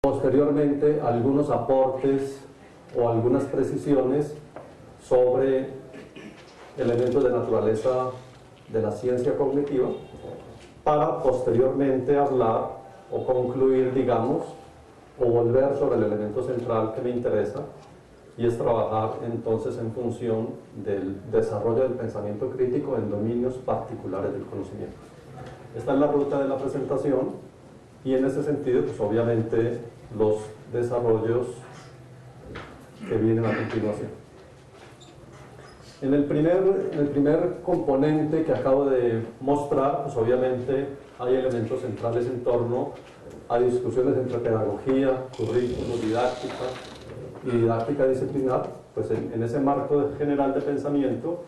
Posteriormente, algunos aportes o algunas precisiones sobre elementos de naturaleza de la ciencia cognitiva, para posteriormente hablar o concluir, digamos, o volver sobre el elemento central que me interesa, y es trabajar entonces en función del desarrollo del pensamiento crítico en dominios particulares del conocimiento. Esta es la ruta de la presentación, y en ese sentido, pues obviamente los desarrollos que vienen a continuación. En el primer componente que acabo de mostrar, pues obviamente hay elementos centrales en torno a discusiones entre pedagogía, currículo, didáctica y didáctica disciplinar. Pues en ese marco general de pensamiento,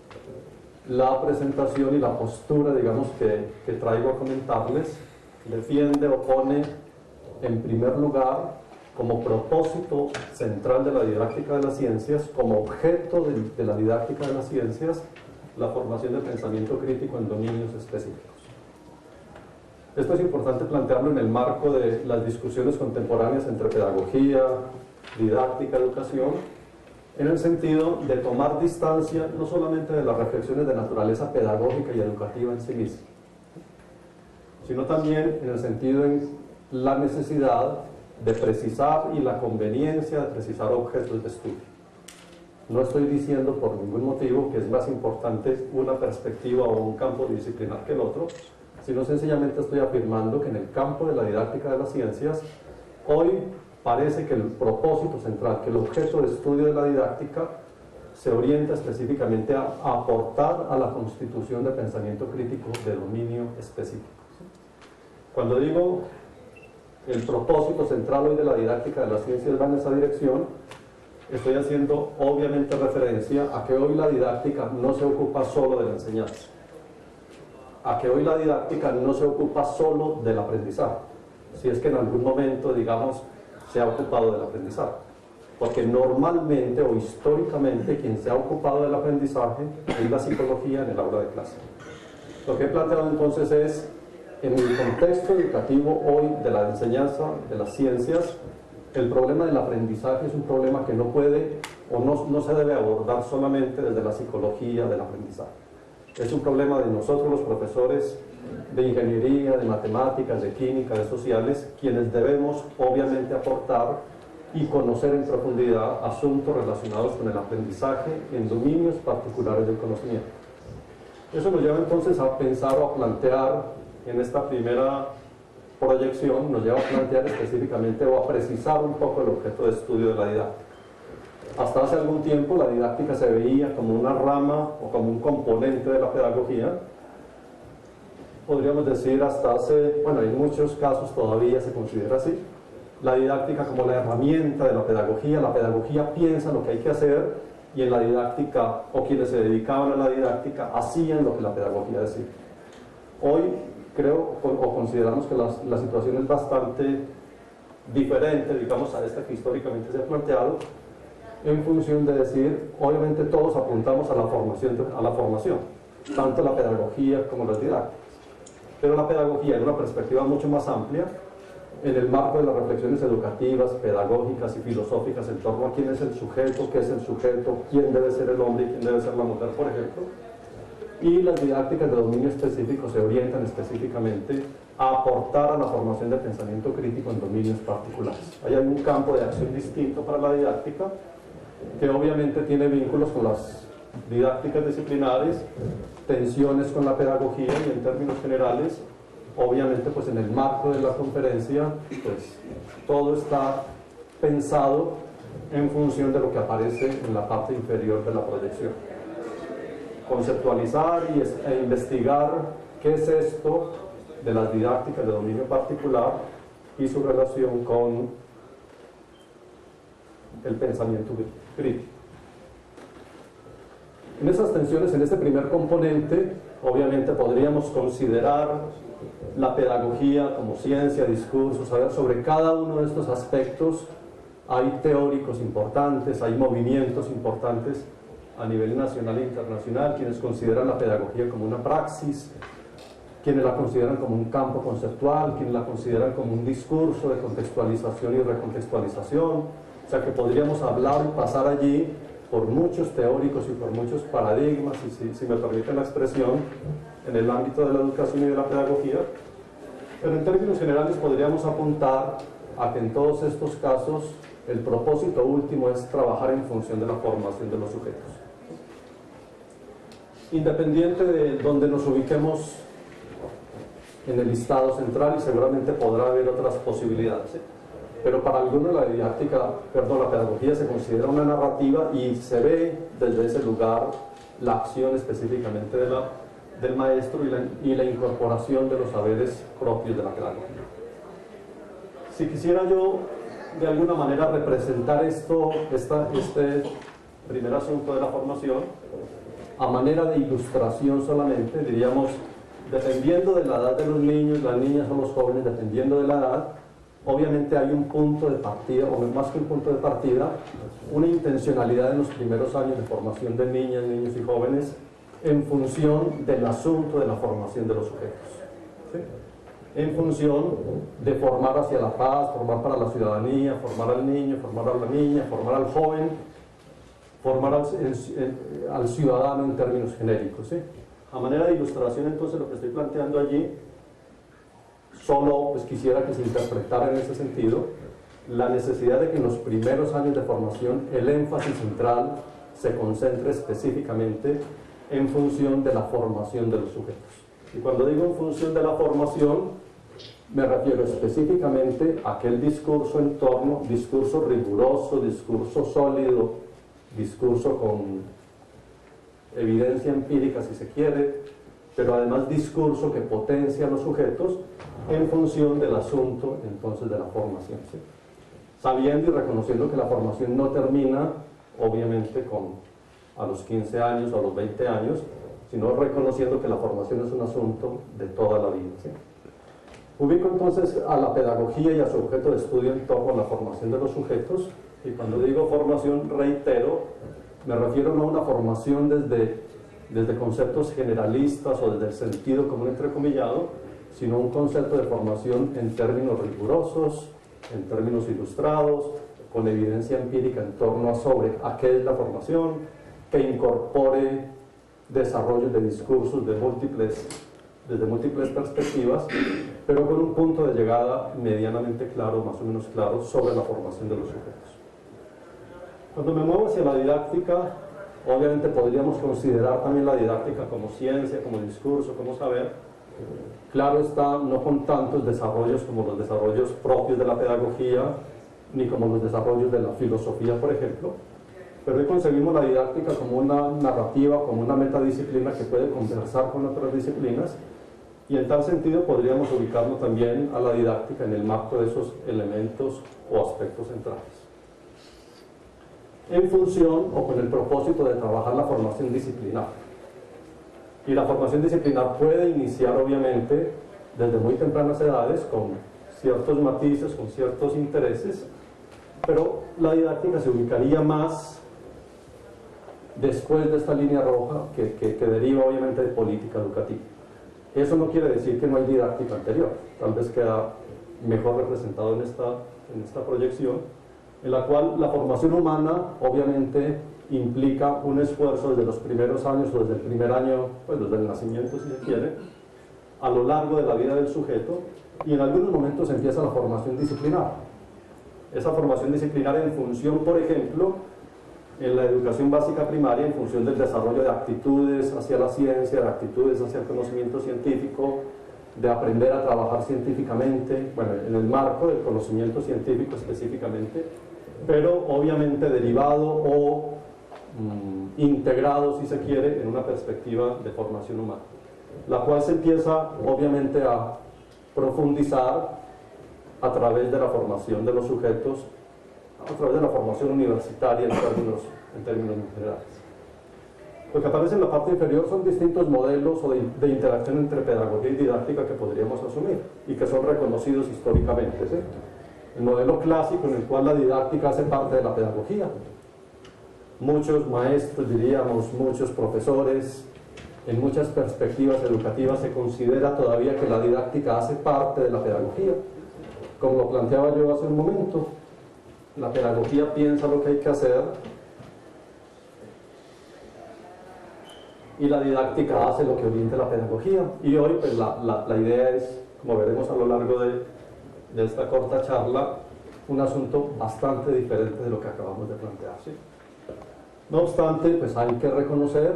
la presentación y la postura, digamos, que traigo a comentarles, defiende o pone en primer lugar como propósito central de la didáctica de las ciencias, como objeto de la didáctica de las ciencias, la formación de pensamiento crítico en dominios específicos. Esto es importante plantearlo en el marco de las discusiones contemporáneas entre pedagogía, didáctica, educación, en el sentido de tomar distancia no solamente de las reflexiones de naturaleza pedagógica y educativa en sí misma, sino también en el sentido en la necesidad de precisar y la conveniencia de precisar objetos de estudio. No estoy diciendo por ningún motivo que es más importante una perspectiva o un campo disciplinar que el otro, sino sencillamente estoy afirmando que en el campo de la didáctica de las ciencias, hoy parece que el propósito central, que el objeto de estudio de la didáctica se orienta específicamente a aportar a la constitución de pensamiento crítico de dominio específico. Cuando digo el propósito central hoy de la didáctica de las ciencias va en esa dirección, estoy haciendo obviamente referencia a que hoy la didáctica no se ocupa solo de la enseñanza, a que hoy la didáctica no se ocupa solo del aprendizaje, si es que en algún momento, digamos, se ha ocupado del aprendizaje, porque normalmente o históricamente quien se ha ocupado del aprendizaje es la psicología en el aula de clase. Lo que he planteado entonces es, en el contexto educativo hoy de la enseñanza de las ciencias, el problema del aprendizaje es un problema que no puede o no se debe abordar solamente desde la psicología del aprendizaje. Es un problema de nosotros los profesores de ingeniería, de matemáticas, de química, de sociales, quienes debemos obviamente aportar y conocer en profundidad asuntos relacionados con el aprendizaje en dominios particulares del conocimiento. Eso nos lleva entonces a pensar o a plantear en esta primera proyección, nos lleva a plantear específicamente o a precisar un poco el objeto de estudio de la didáctica. Hasta hace algún tiempo la didáctica se veía como una rama o como un componente de la pedagogía. Podríamos decir hasta hace, bueno, en muchos casos todavía se considera así, la didáctica como la herramienta de la pedagogía piensa lo que hay que hacer y en la didáctica, o quienes se dedicaban a la didáctica, hacían lo que la pedagogía decía. Hoy creo o consideramos que la situación es bastante diferente, digamos, a esta que históricamente se ha planteado, en función de decir, obviamente todos apuntamos a la formación, tanto la pedagogía como las didácticas. Pero la pedagogía en una perspectiva mucho más amplia, en el marco de las reflexiones educativas, pedagógicas y filosóficas en torno a quién es el sujeto, qué es el sujeto, quién debe ser el hombre y quién debe ser la mujer, por ejemplo. Y las didácticas de dominio específico se orientan específicamente a aportar a la formación de pensamiento crítico en dominios particulares. Ahí hay un campo de acción distinto para la didáctica, que obviamente tiene vínculos con las didácticas disciplinares, tensiones con la pedagogía y en términos generales, obviamente pues en el marco de la conferencia, pues todo está pensado en función de lo que aparece en la parte inferior de la proyección. Conceptualizar e investigar qué es esto de las didácticas de dominio particular y su relación con el pensamiento crítico. En esas tensiones, en este primer componente, obviamente podríamos considerar la pedagogía como ciencia, discurso, saber sobre cada uno de estos aspectos. Hay teóricos importantes, hay movimientos importantes a nivel nacional e internacional, quienes consideran la pedagogía como una praxis, quienes la consideran como un campo conceptual, quienes la consideran como un discurso de contextualización y recontextualización. O sea que podríamos hablar y pasar allí por muchos teóricos y por muchos paradigmas, y si me permiten la expresión, en el ámbito de la educación y de la pedagogía. Pero en términos generales podríamos apuntar a que en todos estos casos el propósito último es trabajar en función de la formación de los sujetos. Independiente de donde nos ubiquemos en el listado central, y seguramente podrá haber otras posibilidades, ¿sí? Pero para algunos la pedagogía se considera una narrativa y se ve desde ese lugar la acción específicamente del maestro y la incorporación de los saberes propios de la pedagogía. Si quisiera yo de alguna manera representar este primer asunto de la formación a manera de ilustración solamente, diríamos, dependiendo de la edad de los niños, las niñas o los jóvenes, dependiendo de la edad, obviamente hay un punto de partida, o más que un punto de partida, una intencionalidad en los primeros años de formación de niñas, niños y jóvenes en función del asunto de la formación de los sujetos, ¿sí? En función de formar hacia la paz, formar para la ciudadanía, formar al niño, formar a la niña, formar al joven, formar al ciudadano en términos genéricos, ¿sí? A manera de ilustración, entonces, lo que estoy planteando allí, solo pues quisiera que se interpretara en ese sentido la necesidad de que en los primeros años de formación el énfasis central se concentre específicamente en función de la formación de los sujetos. Y cuando digo en función de la formación, me refiero específicamente a aquel discurso en torno, discurso riguroso, discurso sólido, discurso con evidencia empírica si se quiere, pero además discurso que potencia a los sujetos en función del asunto entonces de la formación, ¿sí? Sabiendo y reconociendo que la formación no termina obviamente a los 15 años o a los 20 años, sino reconociendo que la formación es un asunto de toda la vida, ¿sí? Ubico entonces a la pedagogía y a su objeto de estudio en torno a la formación de los sujetos, y cuando digo formación, reitero, me refiero no a una formación desde conceptos generalistas o desde el sentido común entrecomillado, sino un concepto de formación en términos rigurosos, en términos ilustrados, con evidencia empírica en torno a sobre a qué es la formación, que incorpore desarrollos de discursos desde múltiples perspectivas, pero con un punto de llegada medianamente claro, más o menos claro, sobre la formación de los sujetos. Cuando me muevo hacia la didáctica, obviamente podríamos considerar también la didáctica como ciencia, como discurso, como saber. Claro está, no con tantos desarrollos como los desarrollos propios de la pedagogía, ni como los desarrollos de la filosofía, por ejemplo, pero hoy concebimos la didáctica como una narrativa, como una metadisciplina que puede conversar con otras disciplinas, y en tal sentido podríamos ubicarnos también a la didáctica en el marco de esos elementos o aspectos centrales, en función o con el propósito de trabajar la formación disciplinar. Y la formación disciplinar puede iniciar obviamente desde muy tempranas edades con ciertos matices, con ciertos intereses, pero la didáctica se ubicaría más después de esta línea roja que deriva obviamente de política educativa. Eso no quiere decir que no hay didáctica anterior, tal vez queda mejor representado en esta proyección, en la cual la formación humana obviamente implica un esfuerzo desde los primeros años o desde el primer año, pues desde el nacimiento si se quiere, a lo largo de la vida del sujeto, y en algunos momentos empieza la formación disciplinar. Esa formación disciplinar en función, por ejemplo, en la educación básica primaria, en función del desarrollo de actitudes hacia la ciencia, de actitudes hacia el conocimiento científico, de aprender a trabajar científicamente, bueno, en el marco del conocimiento científico específicamente, pero obviamente derivado o integrado, si se quiere, en una perspectiva de formación humana, la cual se empieza obviamente a profundizar a través de la formación de los sujetos, a través de la formación universitaria en términos generales. Lo que aparece en la parte inferior son distintos modelos de interacción entre pedagogía y didáctica que podríamos asumir y que son reconocidos históricamente, ¿sí? El modelo clásico en el cual la didáctica hace parte de la pedagogía. Muchos maestros, diríamos, muchos profesores en muchas perspectivas educativas se considera todavía que la didáctica hace parte de la pedagogía. Como lo planteaba yo hace un momento, la pedagogía piensa lo que hay que hacer y la didáctica hace lo que orienta la pedagogía. Y hoy pues la idea es, como veremos a lo largo de esta corta charla, un asunto bastante diferente de lo que acabamos de plantear, ¿sí? No obstante, pues hay que reconocer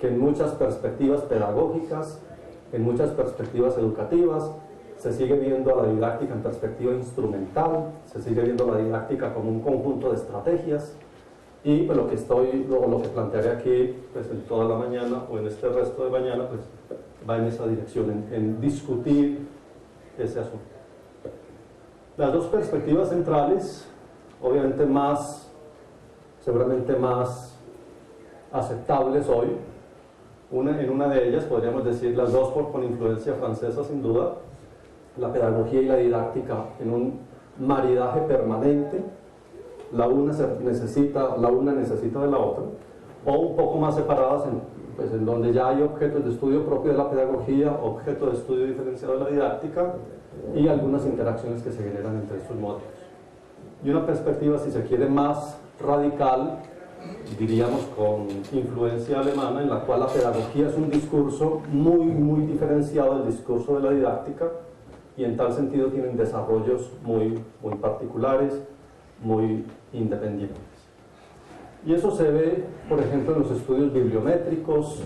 que en muchas perspectivas pedagógicas, en muchas perspectivas educativas, se sigue viendo a la didáctica en perspectiva instrumental, se sigue viendo la didáctica como un conjunto de estrategias, y pues lo que plantearé aquí pues en toda la mañana o en este resto de mañana pues va en esa dirección, en discutir ese asunto. Las dos perspectivas centrales, obviamente seguramente más aceptables hoy, en una de ellas podríamos decir las dos con influencia francesa sin duda, la pedagogía y la didáctica en un maridaje permanente, la una necesita de la otra, o un poco más separadas en donde ya hay objetos de estudio propio de la pedagogía, objeto de estudio diferenciado de la didáctica y algunas interacciones que se generan entre estos modelos. Y una perspectiva, si se quiere, más radical, diríamos con influencia alemana, en la cual la pedagogía es un discurso muy diferenciado del discurso de la didáctica, y en tal sentido tienen desarrollos muy particulares, muy independientes. Y eso se ve, por ejemplo, en los estudios bibliométricos,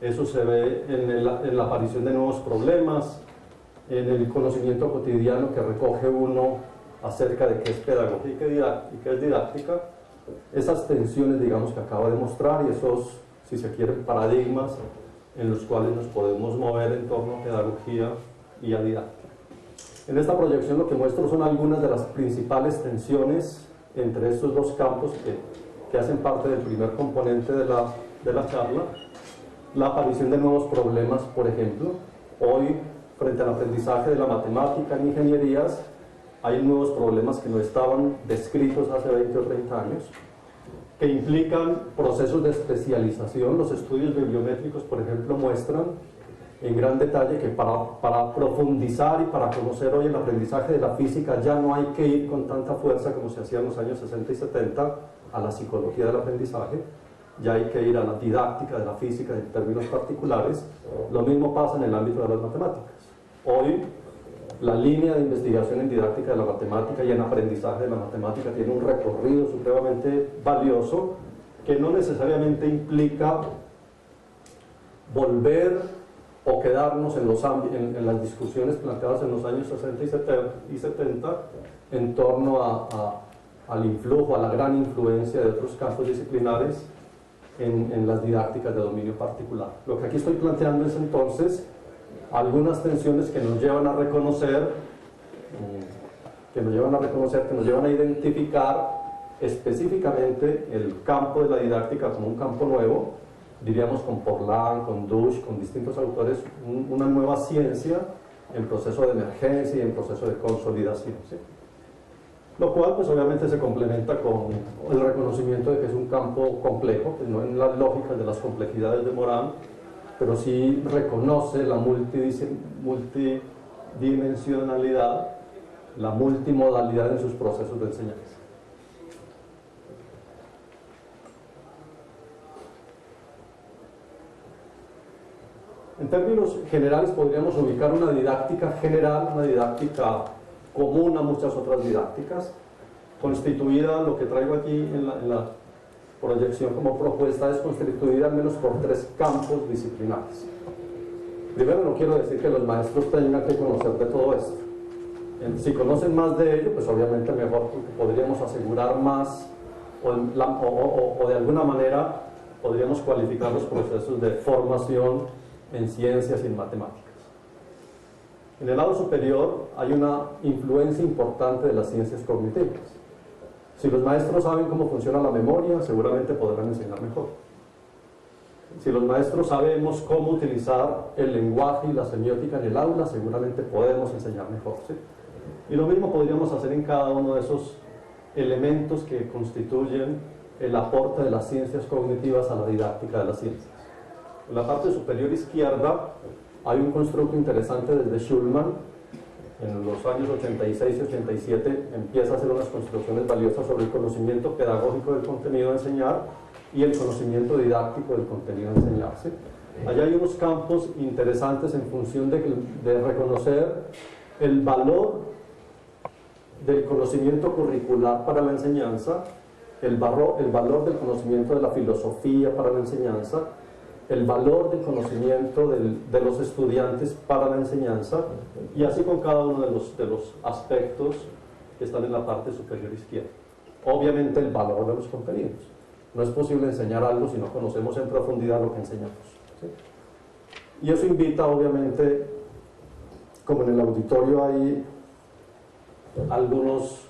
eso se ve en la aparición de nuevos problemas, en el conocimiento cotidiano que recoge uno acerca de qué es pedagogía y qué es didáctica, esas tensiones, digamos, que acabo de mostrar, y esos, si se quieren, paradigmas en los cuales nos podemos mover en torno a pedagogía y a didáctica. En esta proyección lo que muestro son algunas de las principales tensiones entre estos dos campos que hacen parte del primer componente de la charla. La aparición de nuevos problemas, por ejemplo. Hoy, frente al aprendizaje de la matemática en ingenierías, hay nuevos problemas que no estaban descritos hace 20 o 30 años, que implican procesos de especialización. Los estudios bibliométricos, por ejemplo, muestran en gran detalle que para profundizar y para conocer hoy el aprendizaje de la física ya no hay que ir con tanta fuerza como se hacía en los años 60 y 70 a la psicología del aprendizaje, ya hay que ir a la didáctica de la física en términos particulares. Lo mismo pasa en el ámbito de las matemáticas. Hoy la línea de investigación en didáctica de la matemática y en aprendizaje de la matemática tiene un recorrido supremamente valioso que no necesariamente implica volver o quedarnos en las discusiones planteadas en los años 60 y 70 en torno al influjo, a la gran influencia de otros campos disciplinares en las didácticas de dominio particular. Lo que aquí estoy planteando es entonces algunas tensiones que nos llevan a reconocer, que nos llevan a identificar específicamente el campo de la didáctica como un campo nuevo, diríamos con Portland, con Dusch, con distintos autores, una nueva ciencia en proceso de emergencia y en proceso de consolidación, ¿sí? Lo cual pues obviamente se complementa con el reconocimiento de que es un campo complejo, pues no en las lógicas de las complejidades de Morán, pero sí reconoce la multidimensionalidad, la multimodalidad en sus procesos de enseñanza. En términos generales podríamos ubicar una didáctica general, una didáctica común a muchas otras didácticas, constituida, lo que traigo aquí en la proyección como propuesta, es constituida al menos por tres campos disciplinares. Primero, no quiero decir que los maestros tengan que conocer de todo esto. Si conocen más de ello, pues obviamente mejor, porque podríamos asegurar más o de alguna manera podríamos cualificar los procesos de formación en ciencias y en matemáticas. En el lado superior hay una influencia importante de las ciencias cognitivas. Si los maestros saben cómo funciona la memoria, seguramente podrán enseñar mejor. Si los maestros sabemos cómo utilizar el lenguaje y la semiótica en el aula, seguramente podemos enseñar mejor, ¿sí? Y lo mismo podríamos hacer en cada uno de esos elementos que constituyen el aporte de las ciencias cognitivas a la didáctica de las ciencias. En la parte superior izquierda hay un constructo interesante desde Schulman. En los años 86 y 87 empieza a hacer unas construcciones valiosas sobre el conocimiento pedagógico del contenido a enseñar y el conocimiento didáctico del contenido a enseñarse. Allá hay unos campos interesantes en función de reconocer el valor del conocimiento curricular para la enseñanza, el valor del conocimiento de la filosofía para la enseñanza, el valor del conocimiento de los estudiantes para la enseñanza, y así con cada uno de los aspectos que están en la parte superior izquierda. Obviamente el valor de los contenidos. No es posible enseñar algo si no conocemos en profundidad lo que enseñamos, ¿sí? Y eso invita, obviamente, como en el auditorio hay algunos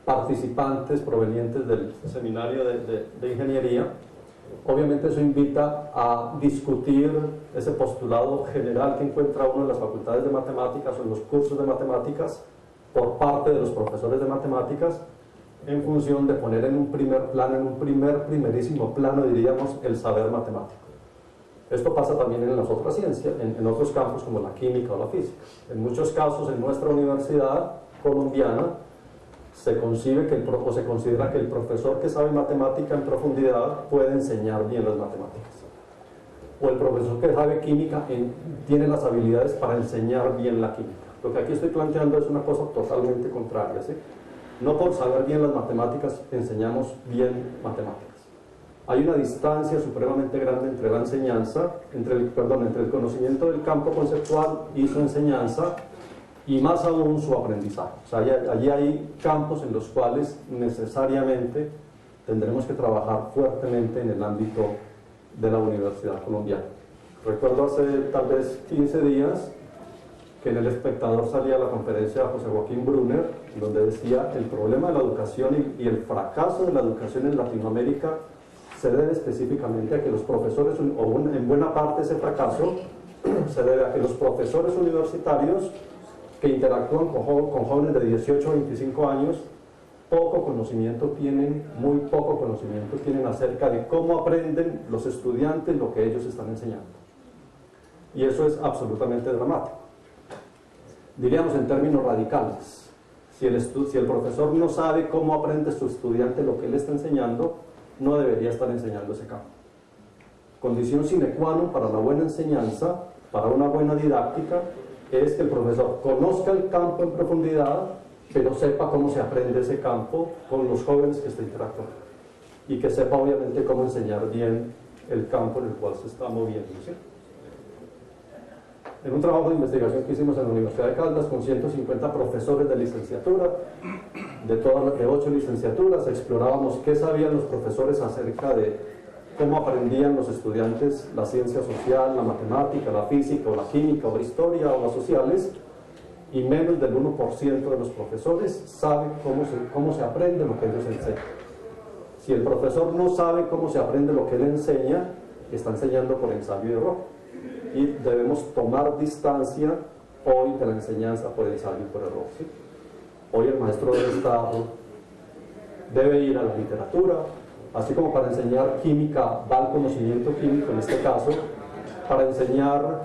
participantes provenientes del seminario de ingeniería, obviamente eso invita a discutir ese postulado general que encuentra uno en las facultades de matemáticas o en los cursos de matemáticas por parte de los profesores de matemáticas, en función de poner en un primer plano, primerísimo plano, diríamos, el saber matemático. Esto pasa también en las otras ciencias, en otros campos como la química o la física. En muchos casos en nuestra universidad colombiana se considera que el profesor que sabe matemática en profundidad puede enseñar bien las matemáticas. O el profesor que sabe química tiene las habilidades para enseñar bien la química. Lo que aquí estoy planteando es una cosa totalmente contraria, ¿sí? No por saber bien las matemáticas enseñamos bien matemáticas. Hay una distancia supremamente grande entre la enseñanza, entre el conocimiento del campo conceptual y su enseñanza, y más aún su aprendizaje. O sea, allí hay campos en los cuales necesariamente tendremos que trabajar fuertemente en el ámbito de la Universidad Colombiana. Recuerdo hace tal vez 15 días que en El Espectador salía la conferencia de José Joaquín Brunner, donde decía el problema de la educación y el fracaso de la educación en Latinoamérica se debe específicamente a que los profesores, en buena parte ese fracaso, se debe a que los profesores universitarios que interactúan con jóvenes de 18 a 25 años, muy poco conocimiento tienen acerca de cómo aprenden los estudiantes lo que ellos están enseñando. Y eso es absolutamente dramático. Diríamos en términos radicales, si el profesor no sabe cómo aprende su estudiante lo que él está enseñando, no debería estar enseñando ese campo. Condición sine qua non para la buena enseñanza, para una buena didáctica, es que el profesor conozca el campo en profundidad, pero sepa cómo se aprende ese campo con los jóvenes que está interactuando. Y que sepa obviamente cómo enseñar bien el campo en el cual se está moviendo, ¿sí? En un trabajo de investigación que hicimos en la Universidad de Caldas con 150 profesores de licenciatura, de 8 licenciaturas, explorábamos qué sabían los profesores acerca de cómo aprendían los estudiantes la ciencia social, la matemática, la física, o la química, o la historia, o las sociales, y menos del 1% de los profesores sabe cómo se aprende lo que ellos enseñan. Si el profesor no sabe cómo se aprende lo que él enseña, está enseñando por ensayo y error. Y debemos tomar distancia hoy de la enseñanza por ensayo y por error, ¿sí? Hoy el maestro del Estado debe ir a la literatura, así como para enseñar química va al conocimiento químico en este caso, para enseñar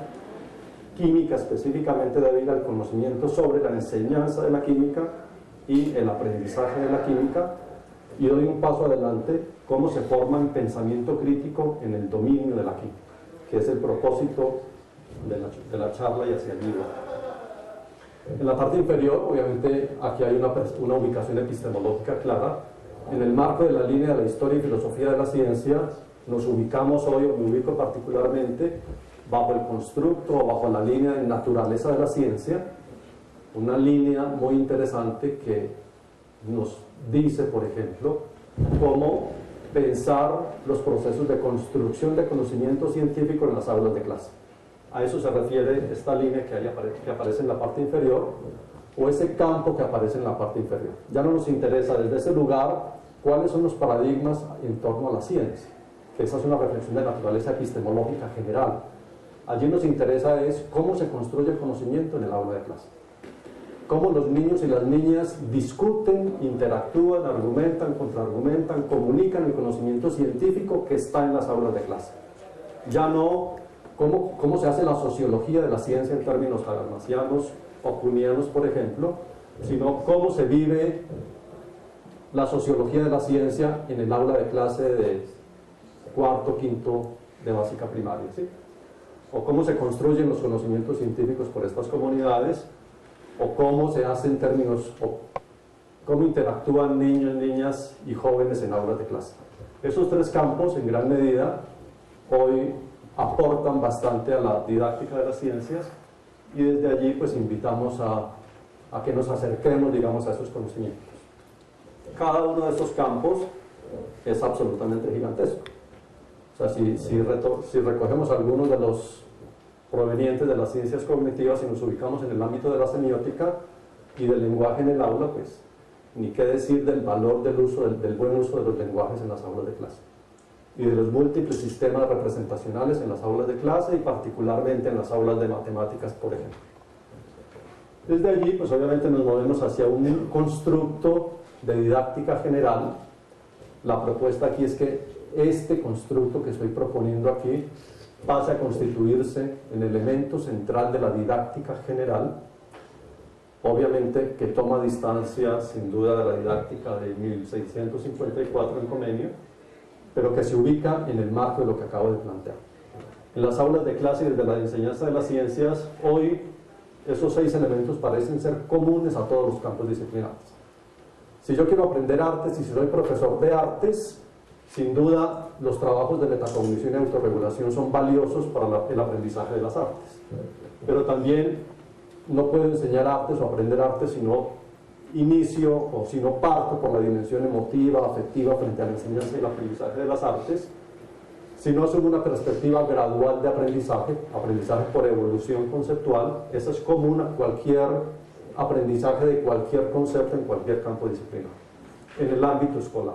química específicamente debe ir al conocimiento sobre la enseñanza de la química y el aprendizaje de la química, y doy un paso adelante, cómo se forma el pensamiento crítico en el dominio de la química, que es el propósito de la charla y hacia allí va. En la parte inferior, obviamente, aquí hay una ubicación epistemológica clara. En el marco de la línea de la historia y filosofía de la ciencia, nos ubicamos hoy, o me ubico particularmente, bajo el constructo o bajo la línea de naturaleza de la ciencia, una línea muy interesante que nos dice, por ejemplo, cómo pensar los procesos de construcción de conocimiento científico en las aulas de clase. A eso se refiere esta línea que aparece en la parte inferior, o ese campo que aparece en la parte inferior. Ya no nos interesa desde ese lugar cuáles son los paradigmas en torno a la ciencia, que esa es una reflexión de naturaleza epistemológica general. Allí nos interesa es cómo se construye el conocimiento en el aula de clase. Cómo los niños y las niñas discuten, interactúan, argumentan, contraargumentan, comunican el conocimiento científico que está en las aulas de clase. Ya no cómo se hace la sociología de la ciencia en términos habermasianos o kuhnianos, por ejemplo, sino cómo se vive la sociología de la ciencia en el aula de clase de cuarto, quinto de básica primaria, ¿sí? O cómo se construyen los conocimientos científicos por estas comunidades, o cómo se hace en términos, o cómo interactúan niños, niñas y jóvenes en aulas de clase. Esos tres campos, en gran medida, hoy aportan bastante a la didáctica de las ciencias, y desde allí pues invitamos a que nos acerquemos, digamos, a esos conocimientos. Cada uno de estos campos es absolutamente gigantesco. O sea, si recogemos algunos de los provenientes de las ciencias cognitivas y nos ubicamos en el ámbito de la semiótica y del lenguaje en el aula, pues ni qué decir del valor del uso, del buen uso de los lenguajes en las aulas de clase y de los múltiples sistemas representacionales en las aulas de clase y particularmente en las aulas de matemáticas, por ejemplo. Desde allí, pues obviamente nos movemos hacia un constructo de didáctica general. La propuesta aquí es que este constructo que estoy proponiendo aquí pase a constituirse en elemento central de la didáctica general, obviamente que toma distancia sin duda de la didáctica de 1654 en Comenio, pero que se ubica en el marco de lo que acabo de plantear. En las aulas de clase y desde la enseñanza de las ciencias, hoy esos 6 elementos parecen ser comunes a todos los campos disciplinares. Si yo quiero aprender artes y si soy profesor de artes, sin duda los trabajos de metacognición y autorregulación son valiosos para el aprendizaje de las artes. Pero también no puedo enseñar artes o aprender artes si no inicio o si no parto por la dimensión emotiva, afectiva frente a la enseñanza y el aprendizaje de las artes, si no asumo una perspectiva gradual de aprendizaje por evolución conceptual. Eso es común a cualquier aprendizaje de cualquier concepto en cualquier campo disciplinar, en el ámbito escolar.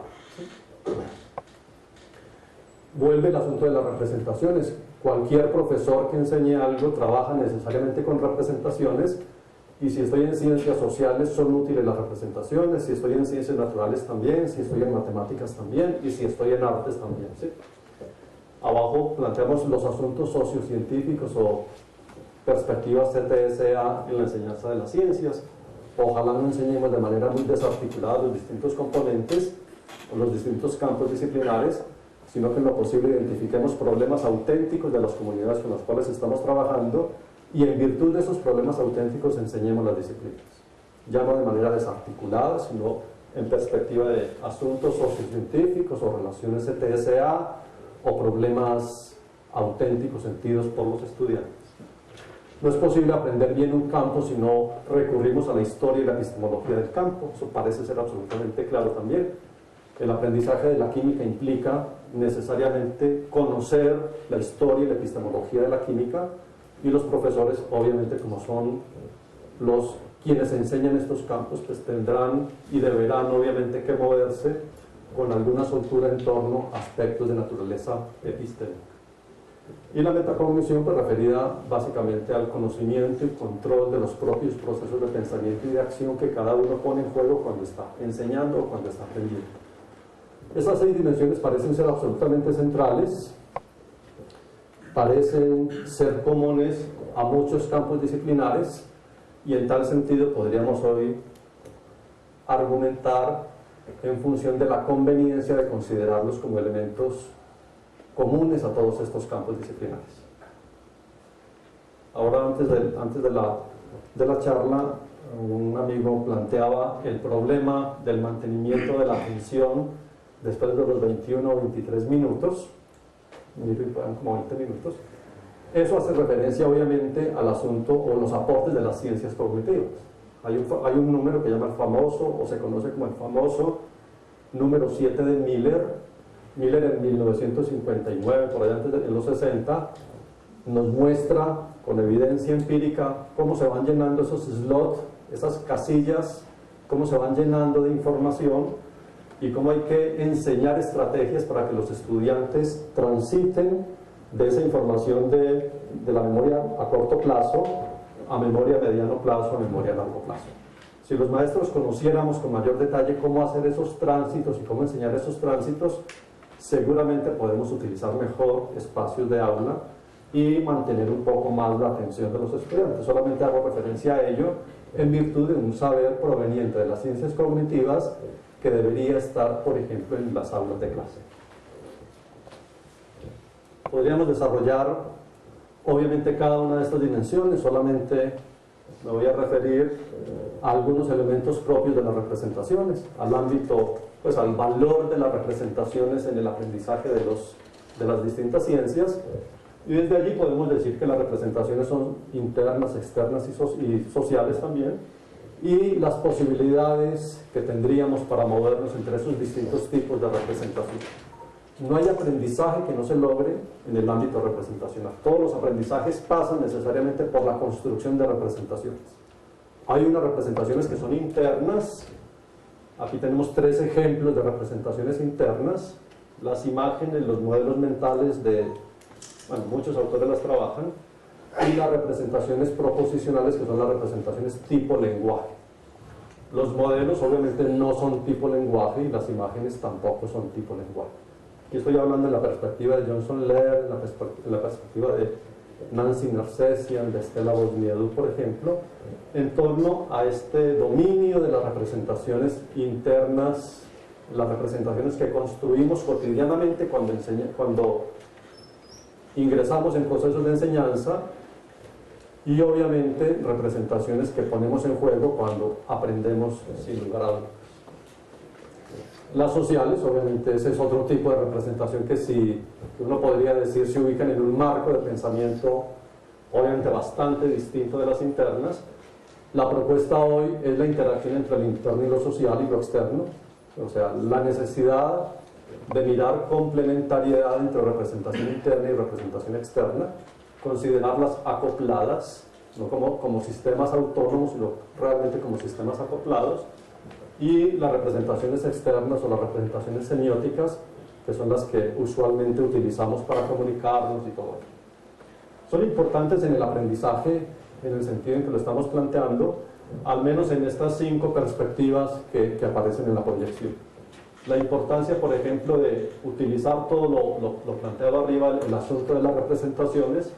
Vuelve el asunto de las representaciones. Cualquier profesor que enseñe algo trabaja necesariamente con representaciones, y si estoy en ciencias sociales son útiles las representaciones, si estoy en ciencias naturales también, si estoy en matemáticas también, y si estoy en artes también, ¿sí? Abajo planteamos los asuntos sociocientíficos o perspectivas CTSA en la enseñanza de las ciencias. Ojalá no enseñemos de manera muy desarticulada los distintos componentes o los distintos campos disciplinares, sino que en lo posible identifiquemos problemas auténticos de las comunidades con las cuales estamos trabajando y en virtud de esos problemas auténticos enseñemos las disciplinas. Ya no de manera desarticulada, sino en perspectiva de asuntos sociocientíficos o relaciones CTSA o problemas auténticos sentidos por los estudiantes. No es posible aprender bien un campo si no recurrimos a la historia y la epistemología del campo. Eso parece ser absolutamente claro también. El aprendizaje de la química implica necesariamente conocer la historia y la epistemología de la química, y los profesores, obviamente, como son los quienes enseñan estos campos, pues tendrán y deberán obviamente que moverse con alguna soltura en torno a aspectos de naturaleza epistémica. Y la metacognición, pues referida básicamente al conocimiento y control de los propios procesos de pensamiento y de acción que cada uno pone en juego cuando está enseñando o cuando está aprendiendo. Esas 6 dimensiones parecen ser absolutamente centrales, parecen ser comunes a muchos campos disciplinares, y en tal sentido podríamos hoy argumentar en función de la conveniencia de considerarlos como elementos comunes a todos estos campos disciplinares. Ahora, antes de la charla, un amigo planteaba el problema del mantenimiento de la atención después de los 21 o 23 minutos, como 20 minutos. Eso hace referencia obviamente al asunto o los aportes de las ciencias cognitivas. Hay un número que llama el famoso, o se conoce como el famoso número 7 de Miller. Miller en 1959, por allá en los 60, nos muestra con evidencia empírica cómo se van llenando esos slots, esas casillas, cómo se van llenando de información y cómo hay que enseñar estrategias para que los estudiantes transiten de esa información de la memoria a corto plazo a memoria a mediano plazo, a memoria a largo plazo. Si los maestros conociéramos con mayor detalle cómo hacer esos tránsitos y cómo enseñar esos tránsitos, seguramente podemos utilizar mejor espacios de aula y mantener un poco más la atención de los estudiantes. Solamente hago referencia a ello en virtud de un saber proveniente de las ciencias cognitivas que debería estar, por ejemplo, en las aulas de clase. Podríamos desarrollar, obviamente, cada una de estas dimensiones. Solamente me voy a referir a algunos elementos propios de las representaciones, al ámbito, pues al valor de las representaciones en el aprendizaje de las distintas ciencias. Y desde allí podemos decir que las representaciones son internas, externas y sociales también, y las posibilidades que tendríamos para movernos entre esos distintos tipos de representación. No hay aprendizaje que no se logre en el ámbito representacional. Todos los aprendizajes pasan necesariamente por la construcción de representaciones. Hay unas representaciones que son internas. Aquí tenemos 3 ejemplos de representaciones internas. Las imágenes, los modelos mentales de, bueno, muchos autores las trabajan, y las representaciones proposicionales, que son las representaciones tipo lenguaje. Los modelos obviamente no son tipo lenguaje y las imágenes tampoco son tipo lenguaje. Aquí estoy hablando en la perspectiva de Johnson Laird, en la perspectiva de Nancy Nersessian, de Stella Bosniadou, por ejemplo, en torno a este dominio de las representaciones internas, las representaciones que construimos cotidianamente cuando ingresamos en procesos de enseñanza, y obviamente representaciones que ponemos en juego cuando aprendemos sin lugar a dudas. Las sociales, obviamente, ese es otro tipo de representación que uno podría decir se ubican en un marco de pensamiento obviamente bastante distinto de las internas. La propuesta hoy es la interacción entre lo interno y lo social y lo externo, o sea, la necesidad de mirar complementariedad entre representación interna y representación externa, considerarlas acopladas, no como sistemas autónomos, sino realmente como sistemas acoplados, y las representaciones externas o las representaciones semióticas, que son las que usualmente utilizamos para comunicarnos y todo eso. Son importantes en el aprendizaje en el sentido en que lo estamos planteando, al menos en estas 5 perspectivas que aparecen en la proyección. La importancia, por ejemplo, de utilizar todo lo planteado arriba, el asunto de las representaciones,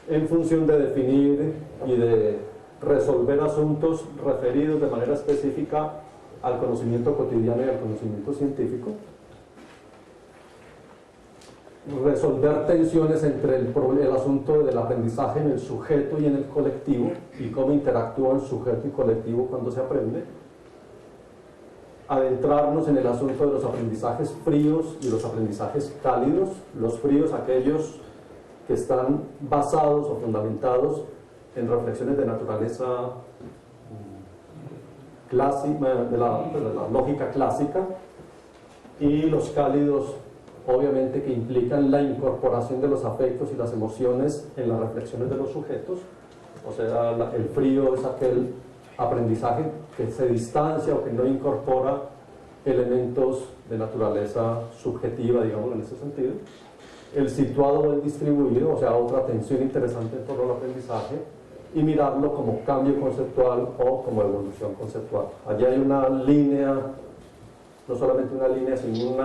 en función de definir y de resolver asuntos referidos de manera específica al conocimiento cotidiano y al conocimiento científico. Resolver tensiones entre el asunto del aprendizaje en el sujeto y en el colectivo, y cómo interactúan sujeto y colectivo cuando se aprende. Adentrarnos en el asunto de los aprendizajes fríos y los aprendizajes cálidos. Los fríos, aquellos que están basados o fundamentados en reflexiones de naturaleza clásica, de la lógica clásica, y los cálidos, obviamente, que implican la incorporación de los afectos y las emociones en las reflexiones de los sujetos. O sea, el frío es aquel aprendizaje que se distancia o que no incorpora elementos de naturaleza subjetiva, digamos, en ese sentido. El situado o el distribuido, o sea, otra tensión interesante en torno al aprendizaje, y mirarlo como cambio conceptual o como evolución conceptual. Allí hay una línea, no solamente una línea, sino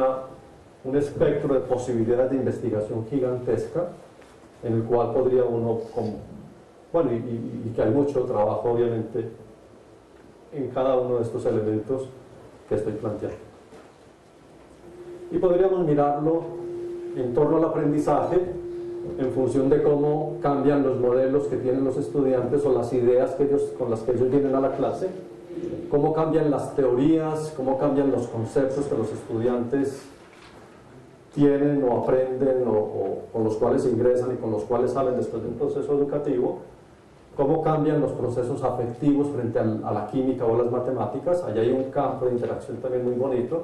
un espectro de posibilidades de investigación gigantesca, en el cual podría uno, bueno, y que hay mucho trabajo, obviamente, en cada uno de estos elementos que estoy planteando. Y podríamos mirarlo en torno al aprendizaje en función de cómo cambian los modelos que tienen los estudiantes o las ideas con las que ellos vienen a la clase, cómo cambian las teorías, cómo cambian los conceptos que los estudiantes tienen o aprenden o con los cuales ingresan y con los cuales salen después de un proceso educativo, cómo cambian los procesos afectivos frente a la química o a las matemáticas. Allá hay un campo de interacción también muy bonito,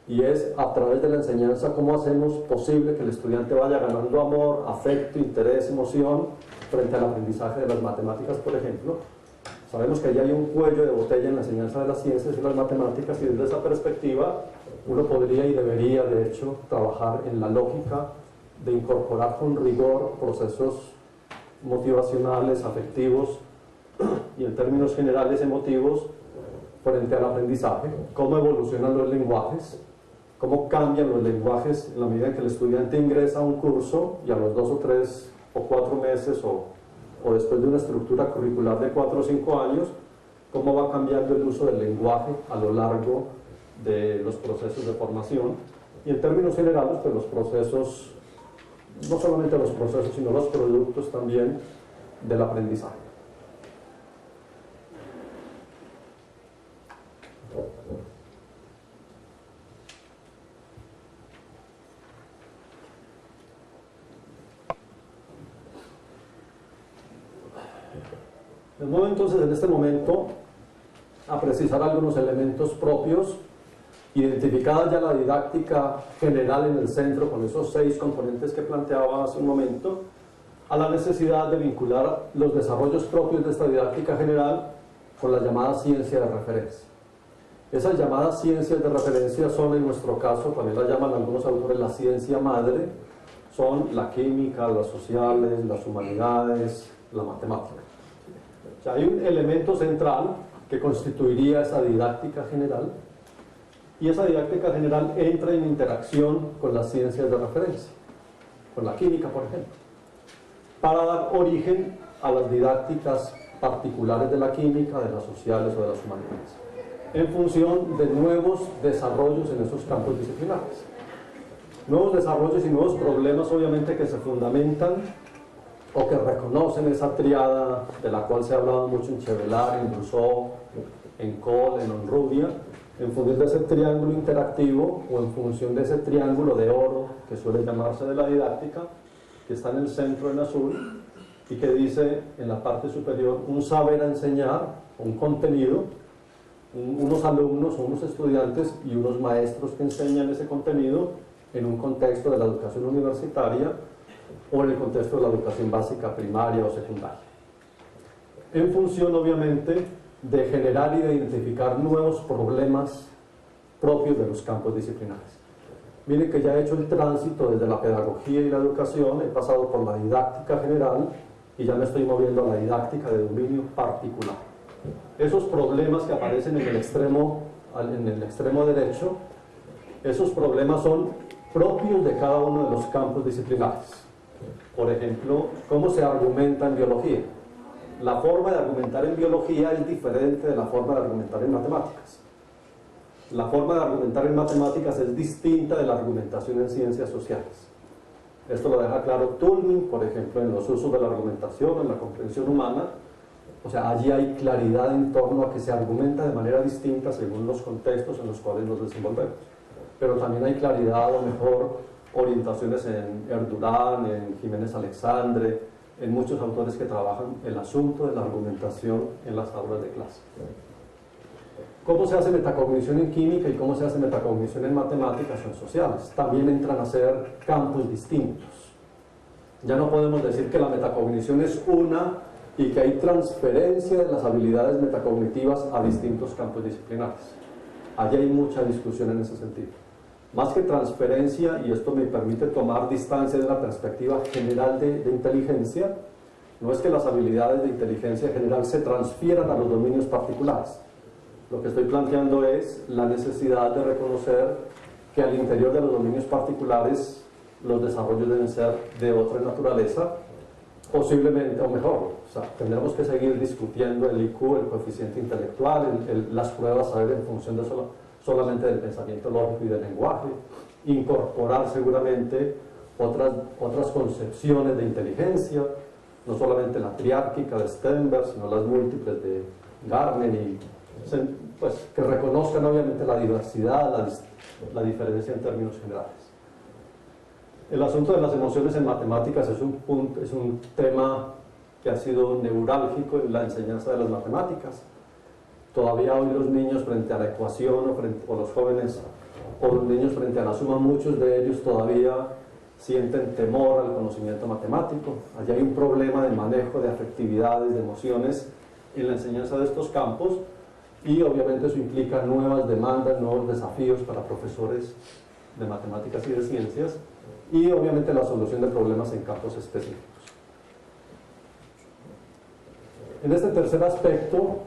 y es a través de la enseñanza cómo hacemos posible que el estudiante vaya ganando amor, afecto, interés, emoción frente al aprendizaje de las matemáticas, por ejemplo. Sabemos que allá hay un cuello de botella en la enseñanza de las ciencias y las matemáticas, y desde esa perspectiva uno podría y debería, de hecho, trabajar en la lógica de incorporar con rigor procesos motivacionales, afectivos y, en términos generales, emotivos frente al aprendizaje, cómo evolucionan los lenguajes, cómo cambian los lenguajes en la medida en que el estudiante ingresa a un curso y a los 2 o 3 o 4 meses o después de una estructura curricular de 4 o 5 años, cómo va cambiando el uso del lenguaje a lo largo de los procesos de formación y en términos generales, pues los procesos, no solamente los procesos, sino los productos también del aprendizaje. Me muevo entonces en este momento a precisar algunos elementos propios, identificada ya la didáctica general en el centro con esos 6 componentes que planteaba hace un momento, a la necesidad de vincular los desarrollos propios de esta didáctica general con la llamada ciencia de referencia. Esas llamadas ciencias de referencia son, en nuestro caso, también la llaman algunos autores la ciencia madre, son la química, las sociales, las humanidades, la matemática. O sea, hay un elemento central que constituiría esa didáctica general, y esa didáctica general entra en interacción con las ciencias de referencia, con la química, por ejemplo, para dar origen a las didácticas particulares de la química, de las sociales o de las humanidades, en función de nuevos desarrollos en esos campos disciplinares. Nuevos desarrollos y nuevos problemas, obviamente, que se fundamentan o que reconocen esa triada de la cual se ha hablado mucho en Chevelar, en Rousseau, en Cole, en Honrubia, en función de ese triángulo interactivo o en función de ese triángulo de oro que suele llamarse de la didáctica, que está en el centro en azul y que dice en la parte superior un saber a enseñar, un contenido, unos alumnos o unos estudiantes y unos maestros que enseñan ese contenido en un contexto de la educación universitaria o en el contexto de la educación básica, primaria o secundaria. En función, obviamente, de generar y de identificar nuevos problemas propios de los campos disciplinares. Miren que ya he hecho el tránsito desde la pedagogía y la educación, he pasado por la didáctica general y ya me estoy moviendo a la didáctica de dominio particular. Esos problemas que aparecen en el extremo derecho, esos problemas son propios de cada uno de los campos disciplinares. Por ejemplo, ¿cómo se argumenta en biología? La forma de argumentar en biología es diferente de la forma de argumentar en matemáticas. La forma de argumentar en matemáticas es distinta de la argumentación en ciencias sociales. Esto lo deja claro Toulmin, por ejemplo, en los usos de la argumentación, en la comprensión humana. O sea, allí hay claridad en torno a que se argumenta de manera distinta según los contextos en los cuales nos desenvolvemos. Pero también hay claridad, o mejor, orientaciones en Erdurán, en Jiménez Alexandre, en muchos autores que trabajan el asunto de la argumentación en las aulas de clase. ¿Cómo se hace metacognición en química y cómo se hace metacognición en matemáticas o en sociales? También entran a ser campos distintos. Ya no podemos decir que la metacognición es una y que hay transferencia de las habilidades metacognitivas a distintos campos disciplinares. Allí hay mucha discusión en ese sentido. Más que transferencia, y esto me permite tomar distancia de la perspectiva general de inteligencia, no es que las habilidades de inteligencia general se transfieran a los dominios particulares. Lo que estoy planteando es la necesidad de reconocer que al interior de los dominios particulares los desarrollos deben ser de otra naturaleza, posiblemente, o mejor, o sea, tendremos que seguir discutiendo el IQ, el coeficiente intelectual, las pruebas a ver en función de solamente del pensamiento lógico y del lenguaje, incorporar seguramente otras concepciones de inteligencia, no solamente la triárquica de Stenberg, sino las múltiples de Gardner, y pues, que reconozcan obviamente la diversidad, la diferencia en términos generales. El asunto de las emociones en matemáticas es un tema que ha sido neurálgico en la enseñanza de las matemáticas. Todavía hoy los niños frente a la ecuación o los jóvenes o los niños frente a la suma, muchos de ellos todavía sienten temor al conocimiento matemático. Allí hay un problema de manejo de afectividades, de emociones en la enseñanza de estos campos, y obviamente eso implica nuevas demandas, nuevos desafíos para profesores de matemáticas y de ciencias, y obviamente la solución de problemas en campos específicos. En este tercer aspecto,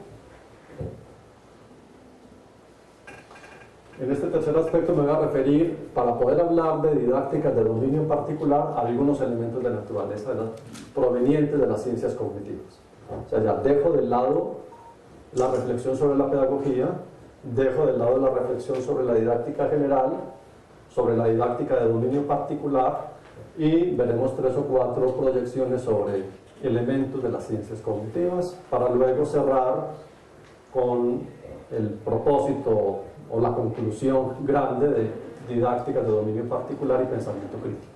En este tercer aspecto me voy a referir, para poder hablar de didácticas de dominio en particular, a algunos elementos de naturaleza provenientes de las ciencias cognitivas. O sea, ya dejo de lado la reflexión sobre la pedagogía, dejo de lado la reflexión sobre la didáctica general, sobre la didáctica de dominio particular, y veremos 3 o 4 proyecciones sobre elementos de las ciencias cognitivas, para luego cerrar con el propósito o la conclusión grande de didáctica de dominio particular y pensamiento crítico.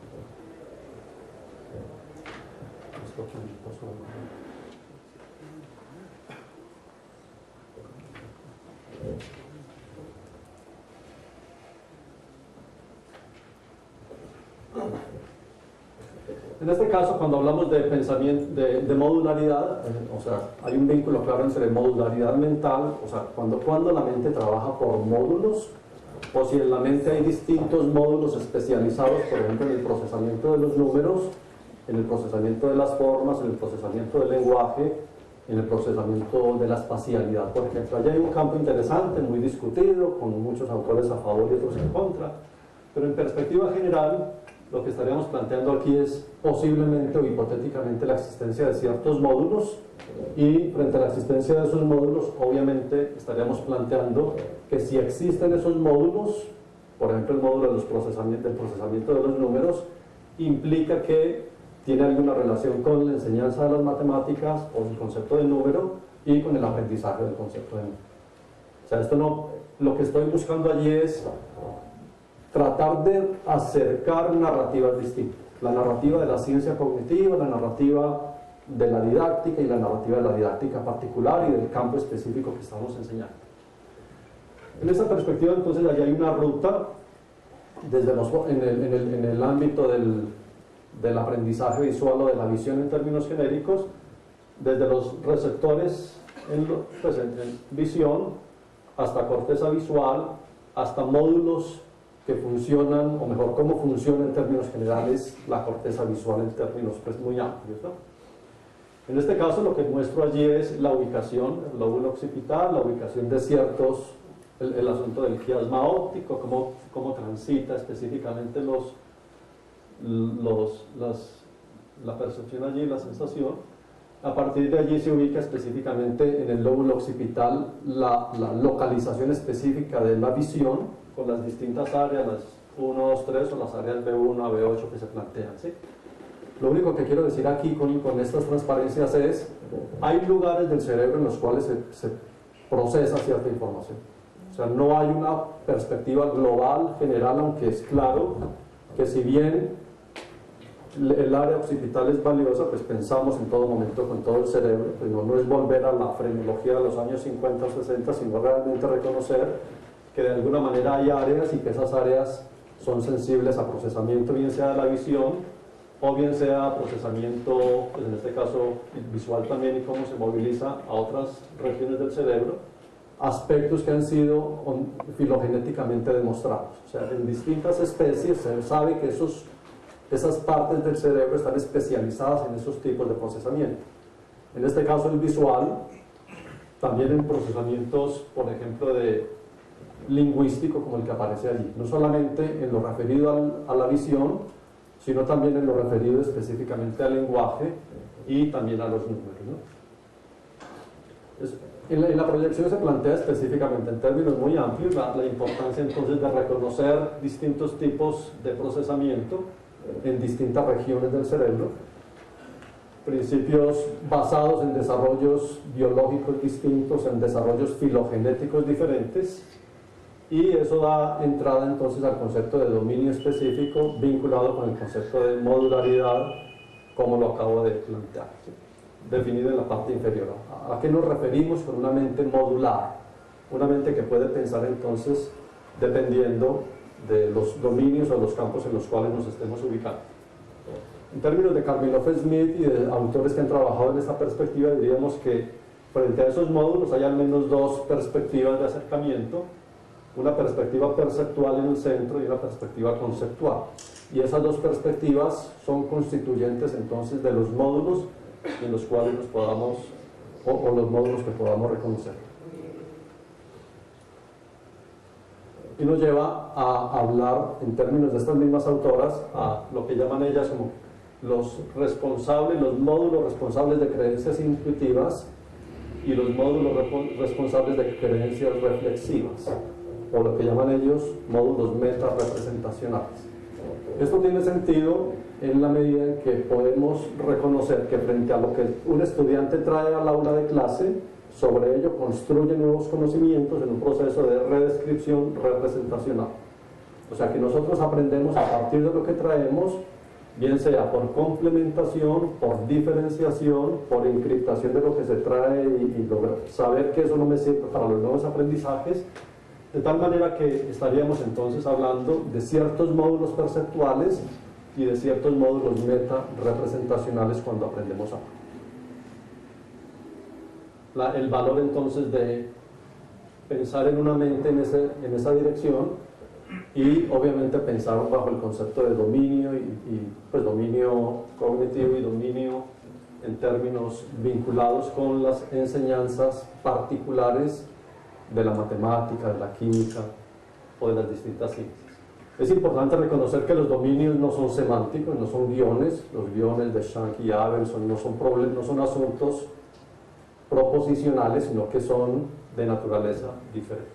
En este caso, cuando hablamos de pensamiento, de modularidad, o sea, hay un vínculo claro entre modularidad mental, o sea, cuando la mente trabaja por módulos, o si en la mente hay distintos módulos especializados, por ejemplo, en el procesamiento de los números, en el procesamiento de las formas, en el procesamiento del lenguaje, en el procesamiento de la espacialidad, por ejemplo. Allá hay un campo interesante, muy discutido, con muchos autores a favor y otros en contra, pero en perspectiva general, lo que estaríamos planteando aquí es posiblemente o hipotéticamente la existencia de ciertos módulos, y frente a la existencia de esos módulos obviamente estaríamos planteando que si existen esos módulos, por ejemplo el módulo del procesamiento de los números, implica que tiene alguna relación con la enseñanza de las matemáticas o el concepto de número y con el aprendizaje del concepto de número. O sea, esto no, lo que estoy buscando allí es tratar de acercar narrativas distintas. La narrativa de la ciencia cognitiva, la narrativa de la didáctica y la narrativa de la didáctica particular y del campo específico que estamos enseñando. En esta perspectiva, entonces, allí hay una ruta desde en el ámbito del aprendizaje visual o de la visión en términos genéricos, desde los receptores en visión hasta corteza visual, hasta módulos que funcionan, o mejor, cómo funciona en términos generales la corteza visual en términos pues, muy amplios, ¿no? En este caso lo que muestro allí es la ubicación, el lóbulo occipital, la ubicación de ciertos, el asunto del quiasma óptico, cómo transita específicamente la percepción allí, la sensación. A partir de allí se ubica específicamente en el lóbulo occipital la localización específica de la visión, con las distintas áreas, las 1, 2, 3 o las áreas B1 a B8 que se plantean, ¿sí? Lo único que quiero decir aquí con estas transparencias es, hay lugares del cerebro en los cuales se procesa cierta información. O sea, no hay una perspectiva global, general, aunque es claro que si bien el área occipital es valiosa, pues pensamos en todo momento con todo el cerebro, pues no es volver a la frenología de los años 50 o 60, sino realmente reconocer que de alguna manera hay áreas y que esas áreas son sensibles a procesamiento, bien sea de la visión o bien sea procesamiento, pues en este caso visual también, y cómo se moviliza a otras regiones del cerebro, aspectos que han sido filogenéticamente demostrados. O sea, en distintas especies se sabe que esas partes del cerebro están especializadas en esos tipos de procesamiento. En este caso el visual, también en procesamientos, por ejemplo, lingüístico como el que aparece allí, no solamente en lo referido a la visión, sino también en lo referido específicamente al lenguaje y también a los números, ¿no? En la proyección se plantea específicamente en términos muy amplios la importancia entonces de reconocer distintos tipos de procesamiento en distintas regiones del cerebro, principios basados en desarrollos biológicos distintos, en desarrollos filogenéticos diferentes, y eso da entrada entonces al concepto de dominio específico vinculado con el concepto de modularidad, como lo acabo de plantear, ¿sí? Definido en la parte inferior. ¿A qué nos referimos con una mente modular? Una mente que puede pensar entonces dependiendo de los dominios o los campos en los cuales nos estemos ubicando. En términos de Karmilov-Smith y de autores que han trabajado en esta perspectiva, diríamos que frente a esos módulos hay al menos dos perspectivas de acercamiento: una perspectiva perceptual en el centro y una perspectiva conceptual. Y esas dos perspectivas son constituyentes entonces de los módulos en los cuales nos podamos, o los módulos que podamos reconocer. y nos lleva a hablar, en términos de estas mismas autoras, a lo que llaman ellas como los responsables, los módulos responsables de creencias intuitivas y los módulos responsables de creencias reflexivas, o lo que llaman ellos módulos meta-representacionales. Esto tiene sentido en la medida en que podemos reconocer que frente a lo que un estudiante trae al aula de clase, sobre ello construye nuevos conocimientos en un proceso de redescripción representacional. O sea que nosotros aprendemos a partir de lo que traemos, bien sea por complementación, por diferenciación, por encriptación de lo que se trae y lograr saber que eso no me sirve para los nuevos aprendizajes, de tal manera que estaríamos entonces hablando de ciertos módulos perceptuales y de ciertos módulos meta-representacionales cuando aprendemos a el valor entonces de pensar en una mente en esa dirección y obviamente pensar bajo el concepto de dominio y pues dominio cognitivo y dominio en términos vinculados con las enseñanzas particulares de la matemática, de la química o de las distintas ciencias. Es importante reconocer que los dominios no son semánticos, no son guiones. Los guiones de Shank y Abel no son asuntos proposicionales, sino que son de naturaleza diferente.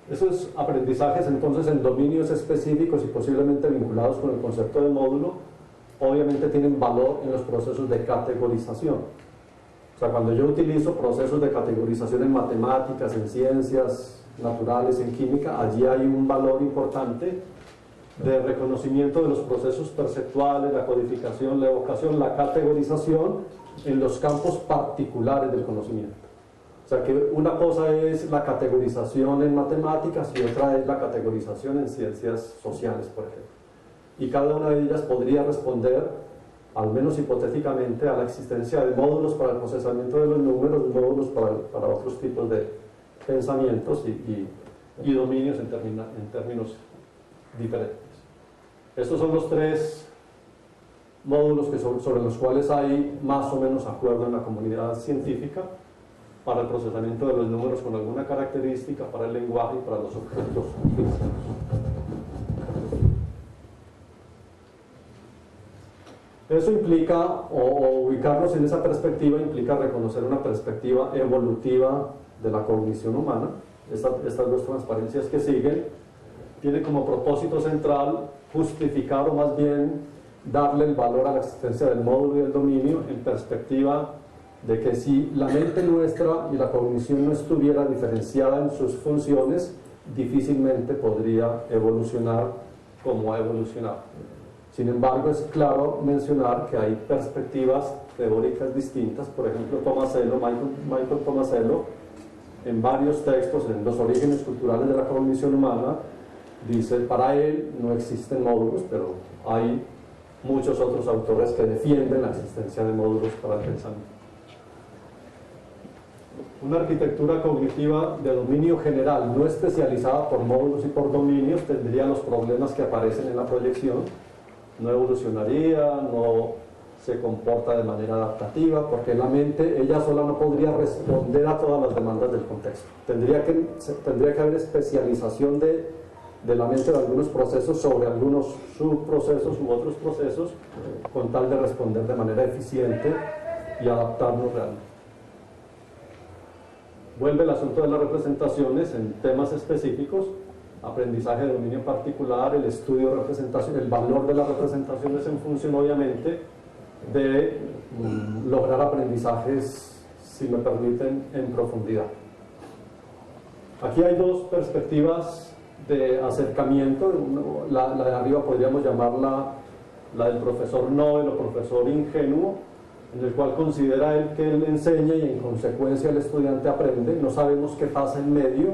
Esos aprendizajes entonces en dominios específicos y posiblemente vinculados con el concepto de módulo, obviamente tienen valor en los procesos de categorización. O sea, cuando yo utilizo procesos de categorización en matemáticas, en ciencias naturales, en química, allí hay un valor importante de reconocimiento de los procesos perceptuales, la codificación, la evocación, la categorización en los campos particulares del conocimiento. O sea que una cosa es la categorización en matemáticas y otra es la categorización en ciencias sociales, por ejemplo. Y cada una de ellas podría responder, al menos hipotéticamente, a la existencia de módulos para el procesamiento de los números, módulos para otros tipos de pensamientos y dominios en términos diferentes. Estos son los tres módulos sobre los cuales hay más o menos acuerdo en la comunidad científica para el procesamiento de los números con alguna característica, para el lenguaje y para los objetos físicos. Eso implica, o ubicarnos en esa perspectiva, implica reconocer una perspectiva evolutiva de la cognición humana. Estas dos transparencias que siguen tiene como propósito central justificar o más bien darle el valor a la existencia del módulo y del dominio en perspectiva de que si la mente nuestra y la cognición no estuviera diferenciada en sus funciones, difícilmente podría evolucionar como ha evolucionado. Sin embargo, es claro mencionar que hay perspectivas teóricas distintas. Por ejemplo, Michael Tomasello, en varios textos, en los orígenes culturales de la cognición humana, dice, para él no existen módulos, pero hay muchos otros autores que defienden la existencia de módulos para el pensamiento. Una arquitectura cognitiva de dominio general, no especializada por módulos y por dominios, tendría los problemas que aparecen en la proyección. No evolucionaría, no se comporta de manera adaptativa, porque la mente, ella sola no podría responder a todas las demandas del contexto. Tendría que haber especialización de la mente de algunos procesos sobre algunos subprocesos u otros procesos, con tal de responder de manera eficiente y adaptarnos realmente. Vuelve el asunto de las representaciones en temas específicos, aprendizaje de dominio particular, el estudio de representación, el valor de las representaciones en función obviamente de lograr aprendizajes, si me permiten, en profundidad. Aquí hay dos perspectivas de acercamiento. La de arriba podríamos llamarla la del profesor Nobel o profesor ingenuo, en el cual considera él que él enseña y en consecuencia el estudiante aprende. No sabemos qué pasa en medio,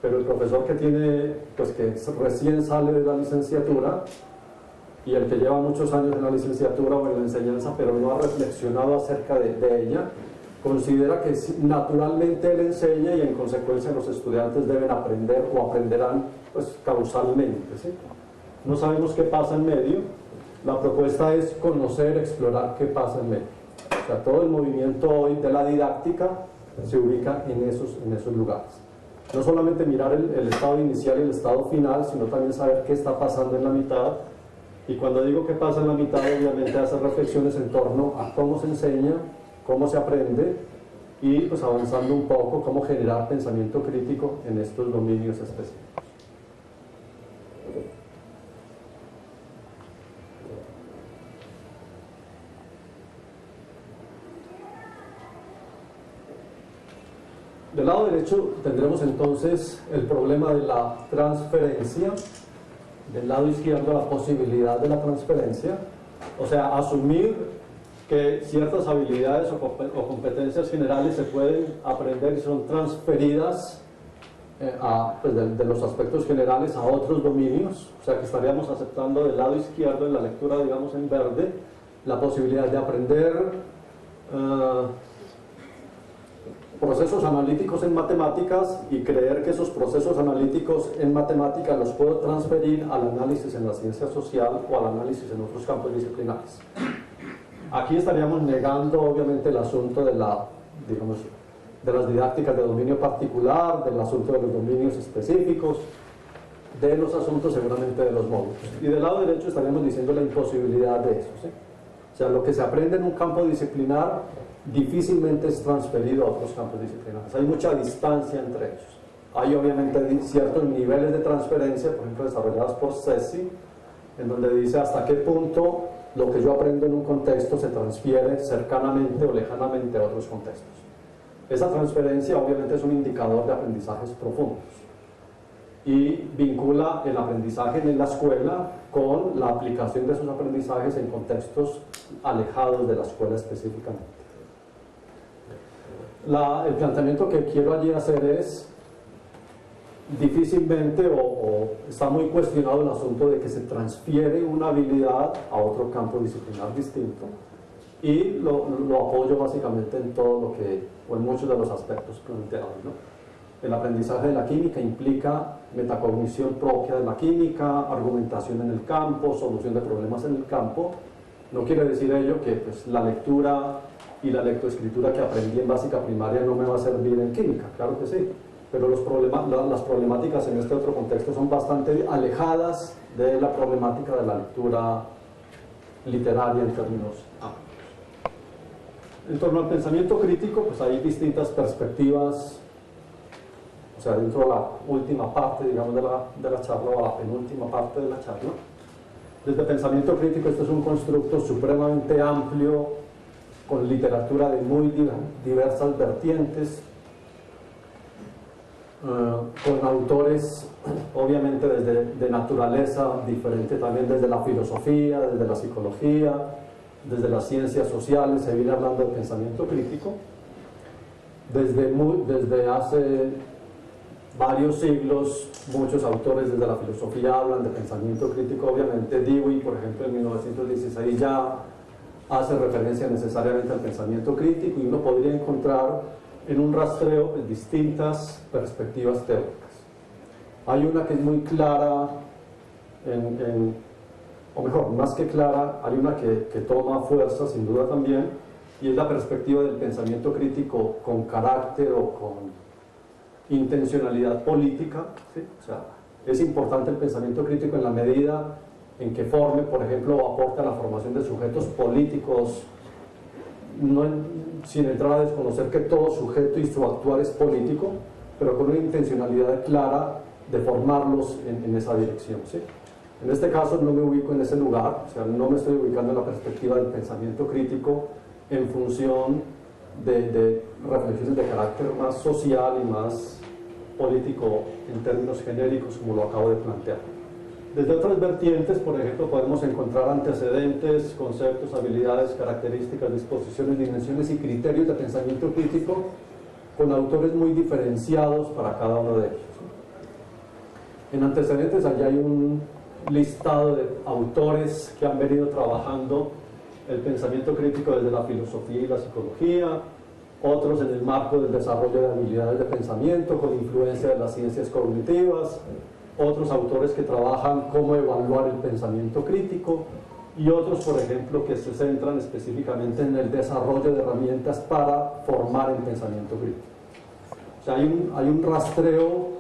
pero el profesor que recién sale de la licenciatura y el que lleva muchos años en la licenciatura o en la enseñanza pero no ha reflexionado acerca de ella, considera que naturalmente él enseña y en consecuencia los estudiantes deben aprender o aprenderán pues causalmente, ¿sí? No sabemos qué pasa en medio. La propuesta es conocer, explorar qué pasa en medio. O sea, todo el movimiento hoy de la didáctica se ubica en esos lugares. No solamente mirar el estado inicial y el estado final, sino también saber qué está pasando en la mitad. Y cuando digo qué pasa en la mitad, obviamente hacer reflexiones en torno a cómo se enseña, cómo se aprende, y pues avanzando un poco, cómo generar pensamiento crítico en estos dominios específicos. Del lado derecho tendremos entonces el problema de la transferencia, del lado izquierdo la posibilidad de la transferencia, o sea, asumir que ciertas habilidades o competencias generales se pueden aprender y son transferidas pues de los aspectos generales a otros dominios, o sea que estaríamos aceptando del lado izquierdo en la lectura, digamos en verde, la posibilidad de aprender procesos analíticos en matemáticas y creer que esos procesos analíticos en matemáticas los puedo transferir al análisis en la ciencia social o al análisis en otros campos disciplinares. Aquí estaríamos negando obviamente el asunto de digamos, de las didácticas de dominio particular, del asunto de los dominios específicos, de los asuntos seguramente de los módulos. Y del lado derecho estaríamos diciendo la imposibilidad de eso, ¿sí? O sea, lo que se aprende en un campo disciplinar difícilmente es transferido a otros campos disciplinares. Hay mucha distancia entre ellos. Hay obviamente ciertos niveles de transferencia, por ejemplo desarrollados por CESI, en donde dice hasta qué punto lo que yo aprendo en un contexto se transfiere cercanamente o lejanamente a otros contextos. Esa transferencia obviamente es un indicador de aprendizajes profundos y vincula el aprendizaje en la escuela con la aplicación de esos aprendizajes en contextos alejados de la escuela específicamente. El planteamiento que quiero allí hacer es difícilmente o está muy cuestionado el asunto de que se transfiere una habilidad a otro campo disciplinar distinto, y lo apoyo básicamente en todo lo que, o en muchos de los aspectos planteados, ¿no? El aprendizaje de la química implica metacognición propia de la química, argumentación en el campo, solución de problemas en el campo. No quiere decir ello que pues, la lectura y la lectoescritura que aprendí en básica primaria no me va a servir en química, claro que sí, pero las problemáticas en este otro contexto son bastante alejadas de la problemática de la lectura literaria en términos amplios. En torno al pensamiento crítico, pues hay distintas perspectivas, o sea, dentro de la última parte, digamos, de la charla, o la penúltima parte de la charla. Desde pensamiento crítico, esto es un constructo supremamente amplio, con literatura de muy diversas vertientes, con autores obviamente de naturaleza diferente, también desde la filosofía, desde la psicología, desde las ciencias sociales. Se viene hablando de pensamiento crítico desde hace varios siglos. Muchos autores desde la filosofía hablan de pensamiento crítico. Obviamente Dewey, por ejemplo, en 1916 ya hace referencia necesariamente al pensamiento crítico, y uno podría encontrar en un rastreo distintas perspectivas teóricas. Hay una que es muy clara, o mejor, más que clara, hay una que toma fuerza sin duda también, y es la perspectiva del pensamiento crítico con carácter o con intencionalidad política, ¿sí? O sea, es importante el pensamiento crítico en la medida en que forme, por ejemplo, o aporte a la formación de sujetos políticos, sin entrar a desconocer que todo sujeto y su actuar es político, pero con una intencionalidad clara de formarlos en esa dirección, ¿sí? En este caso no me ubico en ese lugar, o sea, no me estoy ubicando en la perspectiva del pensamiento crítico en función de reflexiones de carácter más social y más político en términos genéricos, como lo acabo de plantear. Desde otras vertientes, por ejemplo, podemos encontrar antecedentes, conceptos, habilidades, características, disposiciones, dimensiones y criterios de pensamiento crítico con autores muy diferenciados para cada uno de ellos. En antecedentes, allá hay un listado de autores que han venido trabajando el pensamiento crítico desde la filosofía y la psicología, otros en el marco del desarrollo de habilidades de pensamiento con influencia de las ciencias cognitivas, otros autores que trabajan cómo evaluar el pensamiento crítico, y otros, por ejemplo, que se centran específicamente en el desarrollo de herramientas para formar el pensamiento crítico. O sea, hay un rastreo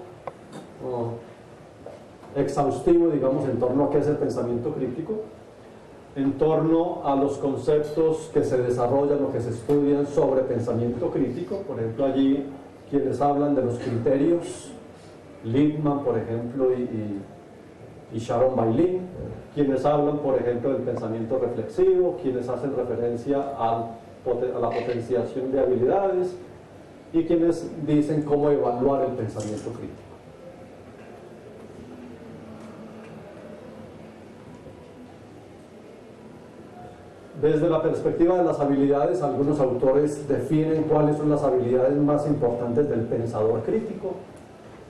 exhaustivo, digamos, en torno a qué es el pensamiento crítico, en torno a los conceptos que se desarrollan o que se estudian sobre pensamiento crítico. Por ejemplo, allí quienes hablan de los criterios, Lippmann, por ejemplo, y Sharon Bailin, quienes hablan, por ejemplo, del pensamiento reflexivo, quienes hacen referencia a la potenciación de habilidades y quienes dicen cómo evaluar el pensamiento crítico. Desde la perspectiva de las habilidades, algunos autores definen cuáles son las habilidades más importantes del pensador crítico: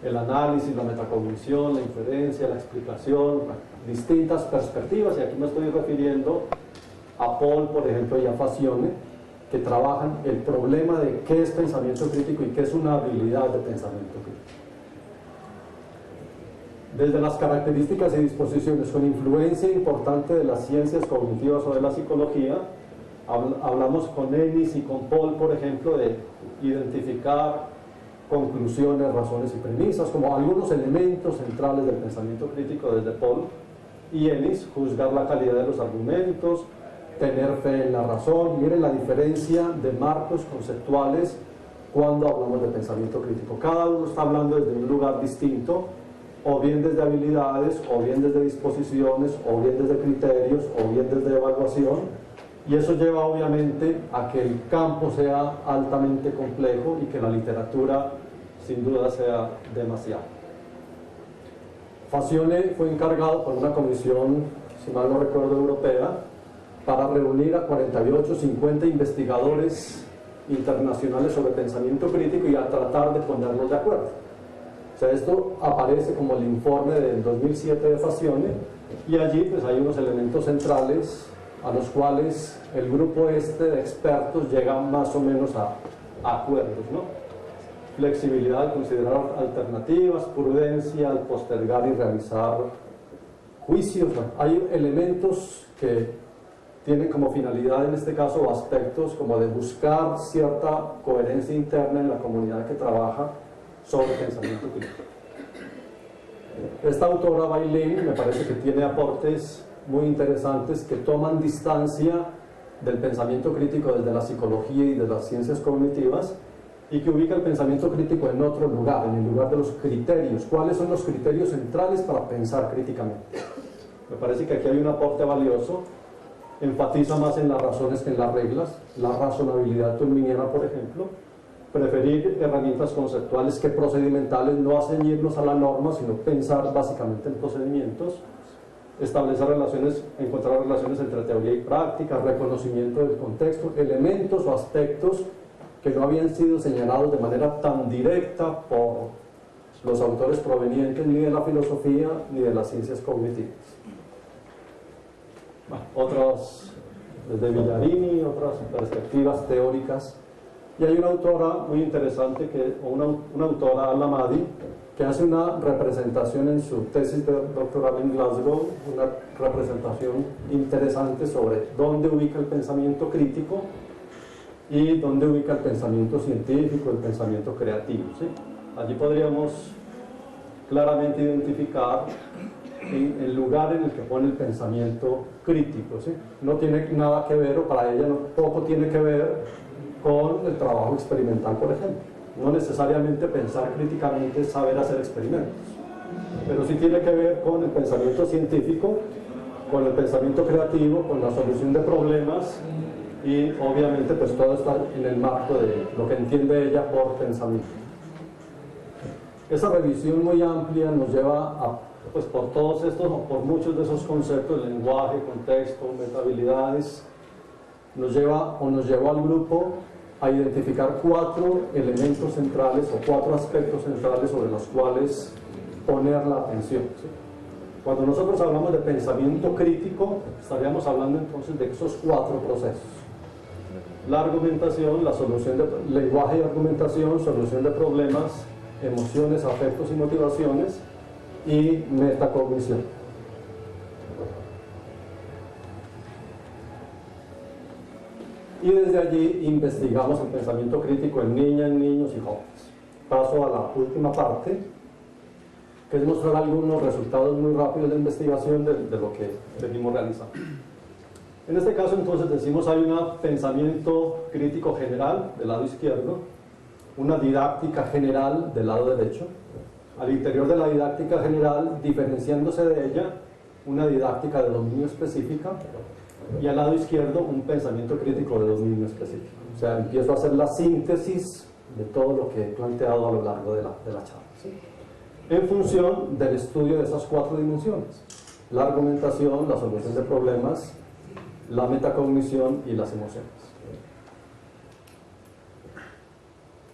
el análisis, la metacognición, la inferencia, la explicación, distintas perspectivas, y aquí me estoy refiriendo a Paul, por ejemplo, y a Fazione, que trabajan el problema de qué es pensamiento crítico y qué es una habilidad de pensamiento crítico. Desde las características y disposiciones con influencia importante de las ciencias cognitivas o de la psicología, hablamos con Ennis y con Paul, por ejemplo, de identificar conclusiones, razones y premisas como algunos elementos centrales del pensamiento crítico desde Paul, y Ennis, juzgar la calidad de los argumentos, tener fe en la razón. Miren la diferencia de marcos conceptuales cuando hablamos de pensamiento crítico. Cada uno está hablando desde un lugar distinto, o bien desde habilidades, o bien desde disposiciones, o bien desde criterios, o bien desde evaluación, y eso lleva obviamente a que el campo sea altamente complejo y que la literatura sin duda sea demasiado. Fazione fue encargado por una comisión, si mal no recuerdo, europea, para reunir a 48, 50 investigadores internacionales sobre pensamiento crítico y a tratar de ponerlos de acuerdo. O sea, esto aparece como el informe del 2007 de Fazione, y allí pues hay unos elementos centrales a los cuales el grupo este de expertos llega más o menos a acuerdos, ¿no? Flexibilidad al considerar alternativas, prudencia al postergar y realizar juicios. Bueno, hay elementos que tienen como finalidad en este caso aspectos como de buscar cierta coherencia interna en la comunidad que trabaja sobre pensamiento crítico. Esta autora Bailin me parece que tiene aportes muy interesantes que toman distancia del pensamiento crítico desde la psicología y de las ciencias cognitivas, y que ubica el pensamiento crítico en otro lugar, en el lugar de los criterios. ¿Cuáles son los criterios centrales para pensar críticamente? Me parece que aquí hay un aporte valioso. Enfatiza más en las razones que en las reglas, la razonabilidad tolminiana, por ejemplo, preferir herramientas conceptuales que procedimentales, no ceñirnos a la norma, sino pensar básicamente en procedimientos, establecer relaciones, encontrar relaciones entre teoría y práctica, reconocimiento del contexto, elementos o aspectos que no habían sido señalados de manera tan directa por los autores provenientes ni de la filosofía ni de las ciencias cognitivas. Bueno, otras, desde Villarini, otras perspectivas teóricas. Y hay una autora muy interesante, una autora, Alla Madi, que hace una representación en su tesis doctoral en Glasgow, una representación interesante sobre dónde ubica el pensamiento crítico y dónde ubica el pensamiento científico, el pensamiento creativo, ¿sí? Allí podríamos claramente identificar el lugar en el que pone el pensamiento crítico, ¿sí? No tiene nada que ver, o para ella poco tiene que ver con el trabajo experimental, por ejemplo. No necesariamente pensar críticamente es saber hacer experimentos, pero sí tiene que ver con el pensamiento científico, con el pensamiento creativo, con la solución de problemas, y obviamente pues todo está en el marco de lo que entiende ella por pensamiento. Esa revisión muy amplia nos lleva a, pues por todos estos, o por muchos de esos conceptos, lenguaje, contexto, metahabilidades, nos llevó al grupo a identificar 4 elementos centrales o 4 aspectos centrales sobre los cuales poner la atención, ¿sí? Cuando nosotros hablamos de pensamiento crítico, estaríamos hablando entonces de esos 4 procesos: la argumentación, la solución de lenguaje y argumentación, solución de problemas, emociones, afectos y motivaciones, y metacognición. Y desde allí investigamos el pensamiento crítico en niñas, niños y jóvenes. Paso a la última parte, que es mostrar algunos resultados muy rápidos de investigación de lo que venimos realizando. En este caso, entonces, decimos hay un pensamiento crítico general del lado izquierdo, una didáctica general del lado derecho. Al interior de la didáctica general, diferenciándose de ella, una didáctica de dominio específica, y al lado izquierdo un pensamiento crítico de dominio específico. O sea, empiezo a hacer la síntesis de todo lo que he planteado a lo largo de la charla, ¿sí? En función del estudio de esas 4 dimensiones: la argumentación, la solución de problemas, la metacognición y las emociones.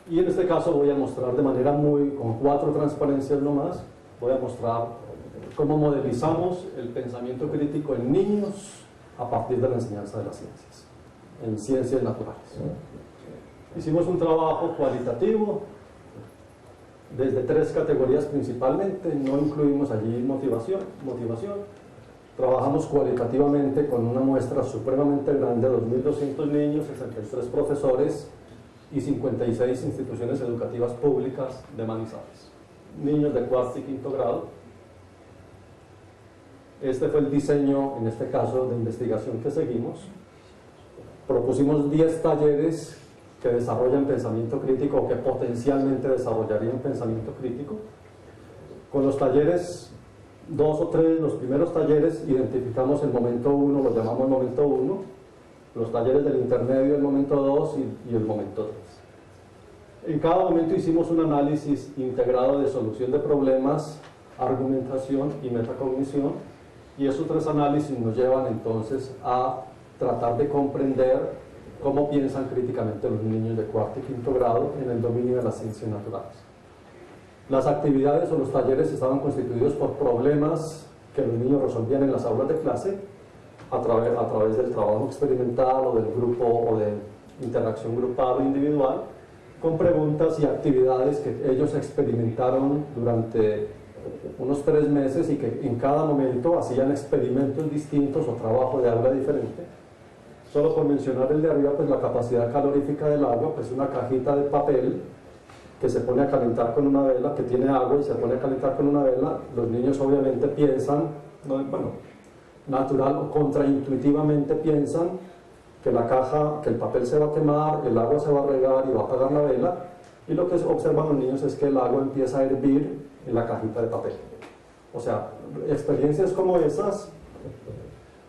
Y en este caso voy a mostrar de manera con 4 transparencias nomás, voy a mostrar cómo modelizamos el pensamiento crítico en niños a partir de la enseñanza de las ciencias, en ciencias naturales. Hicimos un trabajo cualitativo desde 3 categorías principalmente, no incluimos allí motivación. Trabajamos cualitativamente con una muestra supremamente grande, 2.200 niños, 63 profesores y 56 instituciones educativas públicas de Manizales, niños de 4º y 5º grado. Este fue el diseño, en este caso, de investigación que seguimos. Propusimos 10 talleres que desarrollan pensamiento crítico o que potencialmente desarrollarían pensamiento crítico. Con los talleres 2 o 3, los primeros talleres, identificamos el momento 1, lo llamamos momento 1, los talleres del intermedio, el momento 2 y el momento 3. En cada momento hicimos un análisis integrado de solución de problemas, argumentación y metacognición, y esos 3 análisis nos llevan entonces a tratar de comprender cómo piensan críticamente los niños de 4º y 5º grado en el dominio de las ciencias naturales. Las actividades o los talleres estaban constituidos por problemas que los niños resolvían en las aulas de clase a través del trabajo experimental o del grupo o de interacción grupal o individual, con preguntas y actividades que ellos experimentaron durante unos 3 meses y que en cada momento hacían experimentos distintos o trabajo de aula diferente. Solo por mencionar el de arriba, pues la capacidad calorífica del agua, pues una cajita de papel que se pone a calentar con una vela, que tiene agua y se pone a calentar con una vela. Los niños obviamente piensan, natural o contraintuitivamente piensan que la caja, que el papel se va a quemar, el agua se va a regar y va a apagar la vela, y lo que observan los niños es que el agua empieza a hervir en la cajita de papel. O sea, experiencias como esas,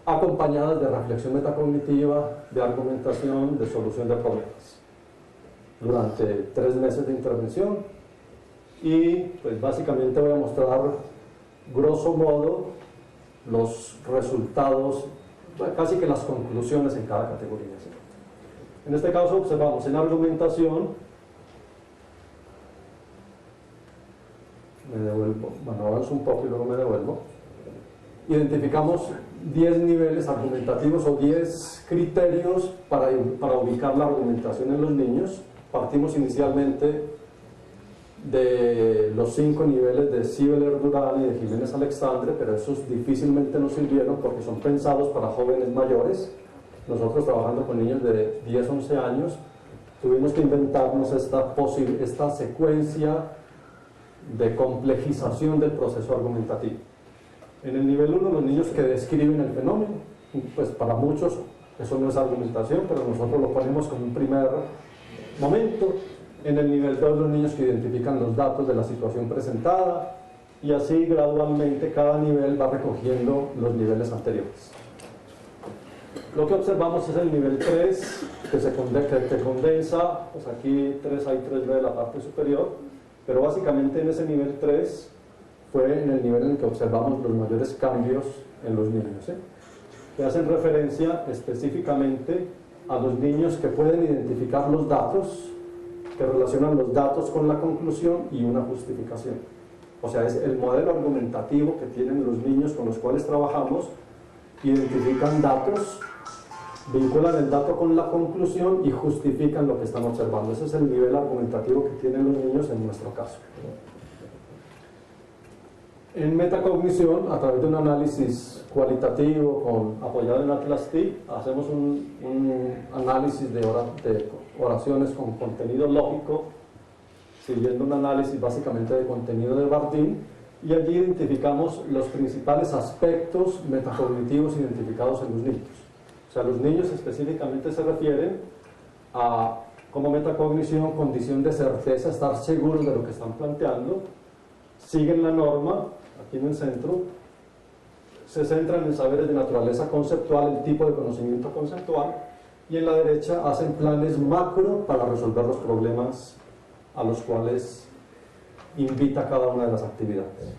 acompañadas de reflexión metacognitiva, de argumentación, de solución de problemas, durante 3 meses de intervención. Y pues básicamente voy a mostrar grosso modo los resultados, casi que las conclusiones en cada categoría. En este caso observamos en argumentación, me devuelvo, avanzo un poco y luego me devuelvo. Identificamos 10 niveles argumentativos o 10 criterios para ubicar la argumentación en los niños. Partimos inicialmente de los 5 niveles de Sibeler Dural y de Jiménez Alexandre, pero esos difícilmente nos sirvieron porque son pensados para jóvenes mayores. Nosotros, trabajando con niños de 10, 11 años, tuvimos que inventarnos esta secuencia de complejización del proceso argumentativo. En el nivel 1, los niños que describen el fenómeno, pues para muchos eso no es argumentación, pero nosotros lo ponemos como un primer momento. En el nivel 2, los niños que identifican los datos de la situación presentada, y así gradualmente cada nivel va recogiendo los niveles anteriores. Lo que observamos es el nivel 3, que condensa, pues aquí hay 3B de la parte superior, pero básicamente en ese nivel 3 fue en el nivel en el que observamos los mayores cambios en los niños, que hacen referencia específicamente a los niños que pueden identificar los datos, que relacionan los datos con la conclusión y una justificación. O sea, es el modelo argumentativo que tienen los niños con los cuales trabajamos, identifican datos, vinculan el dato con la conclusión y justifican lo que están observando. Ese es el nivel argumentativo que tienen los niños en nuestro caso. En metacognición, a través de un análisis cualitativo apoyado en Atlas TI, hacemos un análisis de oraciones con contenido lógico, siguiendo un análisis básicamente de contenido de Bardeen, y allí identificamos los principales aspectos metacognitivos identificados en los niños. O sea, los niños específicamente se refieren a, como metacognición, condición de certeza, estar seguros de lo que están planteando, siguen la norma, aquí en el centro, se centran en saberes de naturaleza conceptual, el tipo de conocimiento conceptual, y en la derecha hacen planes macro para resolver los problemas a los cuales invita cada una de las actividades.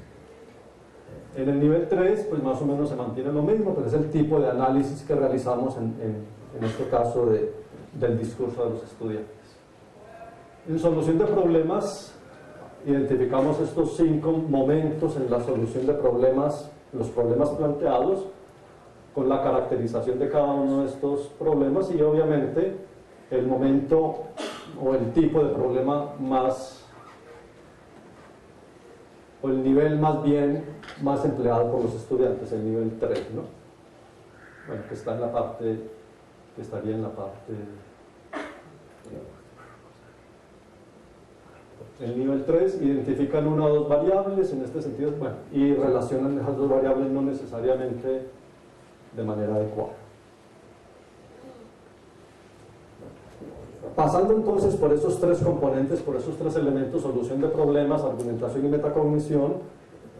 En el nivel 3, pues más o menos se mantiene lo mismo, pero es el tipo de análisis que realizamos en este caso del discurso de los estudiantes. En solución de problemas, identificamos estos 5 momentos en la solución de problemas, los problemas planteados, con la caracterización de cada uno de estos problemas y obviamente el momento o el tipo de problema más, o el nivel más empleado por los estudiantes, el nivel 3, ¿no? Bueno, que está en la parte, que estaría en la parte... El nivel 3 identifican una o dos variables, en este sentido, bueno, y relacionan esas dos variables no necesariamente de manera adecuada. Pasando entonces por esos 3 componentes, por esos 3 elementos, solución de problemas, argumentación y metacognición,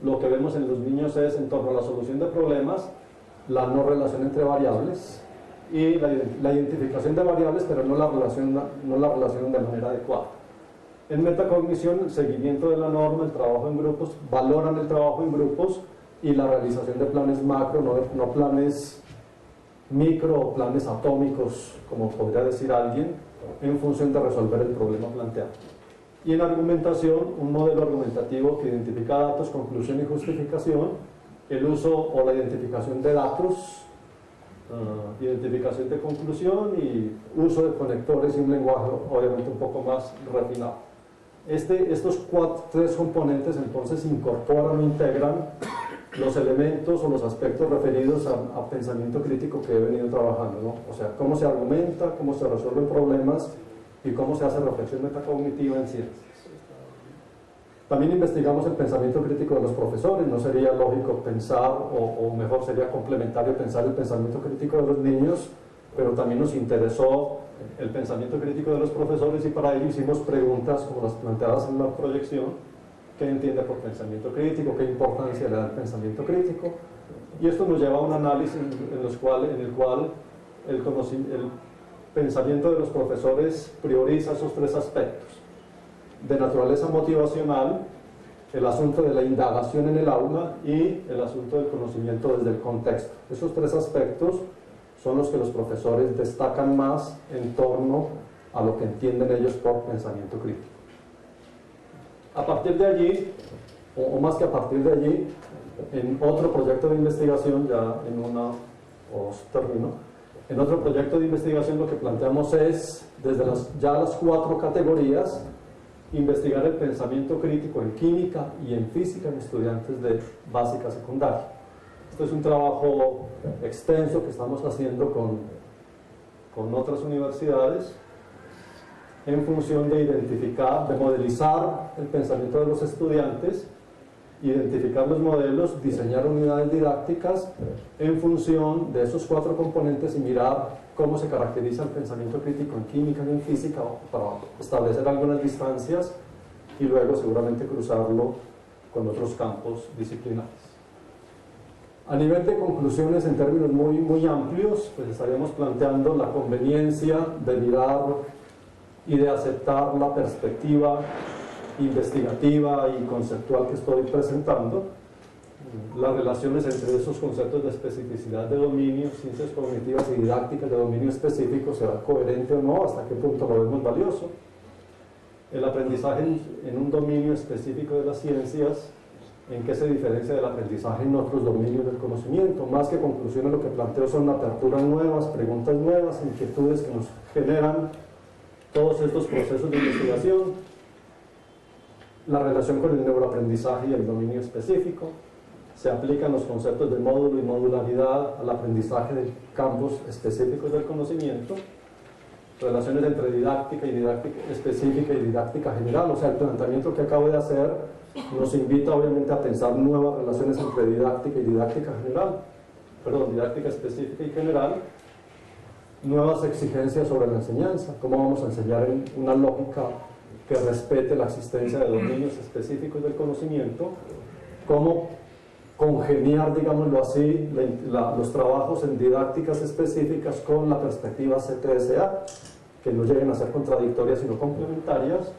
lo que vemos en los niños es, en torno a la solución de problemas, la no relación entre variables y la identificación de variables, pero no la relacionan de manera adecuada. En metacognición, el seguimiento de la norma, el trabajo en grupos, valoran el trabajo en grupos y la realización de planes macro, no planes micro o planes atómicos, como podría decir alguien, en función de resolver el problema planteado. Y en argumentación, un modelo argumentativo que identifica datos, conclusión y justificación, el uso o la identificación de datos, identificación de conclusión y uso de conectores y un lenguaje obviamente un poco más refinado. Estos 3 componentes entonces incorporan o integran los elementos o los aspectos referidos a pensamiento crítico que he venido trabajando, ¿no? O sea, cómo se argumenta, cómo se resuelven problemas y cómo se hace reflexión metacognitiva en ciencias. También investigamos el pensamiento crítico de los profesores. No sería lógico pensar, o mejor sería complementario pensar el pensamiento crítico de los niños, pero también nos interesó el pensamiento crítico de los profesores y para ello hicimos preguntas como las planteadas en la proyección. ¿Qué entiende por pensamiento crítico? ¿Qué importancia le da el pensamiento crítico? Y esto nos lleva a un análisis en el cual el pensamiento de los profesores prioriza esos 3 aspectos. De naturaleza motivacional, el asunto de la indagación en el aula y el asunto del conocimiento desde el contexto. Esos 3 aspectos son los que los profesores destacan más en torno a lo que entienden ellos por pensamiento crítico. A partir de allí, o más que a partir de allí, en otro proyecto de investigación, en otro proyecto de investigación lo que planteamos es, desde las 4 categorías, investigar el pensamiento crítico en química y en física en estudiantes de básica secundaria. Esto es un trabajo extenso que estamos haciendo con otras universidades en función de identificar, de modelizar el pensamiento de los estudiantes, identificar los modelos, diseñar unidades didácticas en función de esos 4 componentes y mirar cómo se caracteriza el pensamiento crítico en química y en física para establecer algunas distancias y luego seguramente cruzarlo con otros campos disciplinares. A nivel de conclusiones en términos muy amplios, pues estaríamos planteando la conveniencia de mirar y de aceptar la perspectiva investigativa y conceptual que estoy presentando, las relaciones entre esos conceptos de especificidad de dominio, ciencias cognitivas y didácticas de dominio específico, ¿será coherente o no? ¿Hasta qué punto lo vemos valioso? El aprendizaje en un dominio específico de las ciencias, ¿en qué se diferencia del aprendizaje en otros dominios del conocimiento? Más que conclusiones, lo que planteo son aperturas nuevas, preguntas nuevas, inquietudes que nos generan todos estos procesos de investigación. La relación con el neuroaprendizaje y el dominio específico. Se aplican los conceptos de módulo y modularidad al aprendizaje de campos específicos del conocimiento. relaciones entre didáctica y didáctica específica y didáctica general. O sea, el planteamiento que acabo de hacer nos invita obviamente a pensar nuevas relaciones entre didáctica y didáctica general, perdón, didáctica específica y general, nuevas exigencias sobre la enseñanza, cómo vamos a enseñar en una lógica que respete la existencia de dominios específicos del conocimiento, cómo congeniar, digámoslo así, los trabajos en didácticas específicas con la perspectiva CTSA, que no lleguen a ser contradictorias sino complementarias,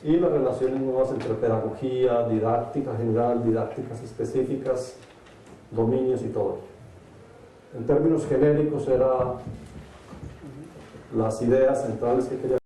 y las relaciones nuevas entre pedagogía, didáctica general, didácticas específicas, dominios y todo ello. En términos genéricos eran las ideas centrales que quería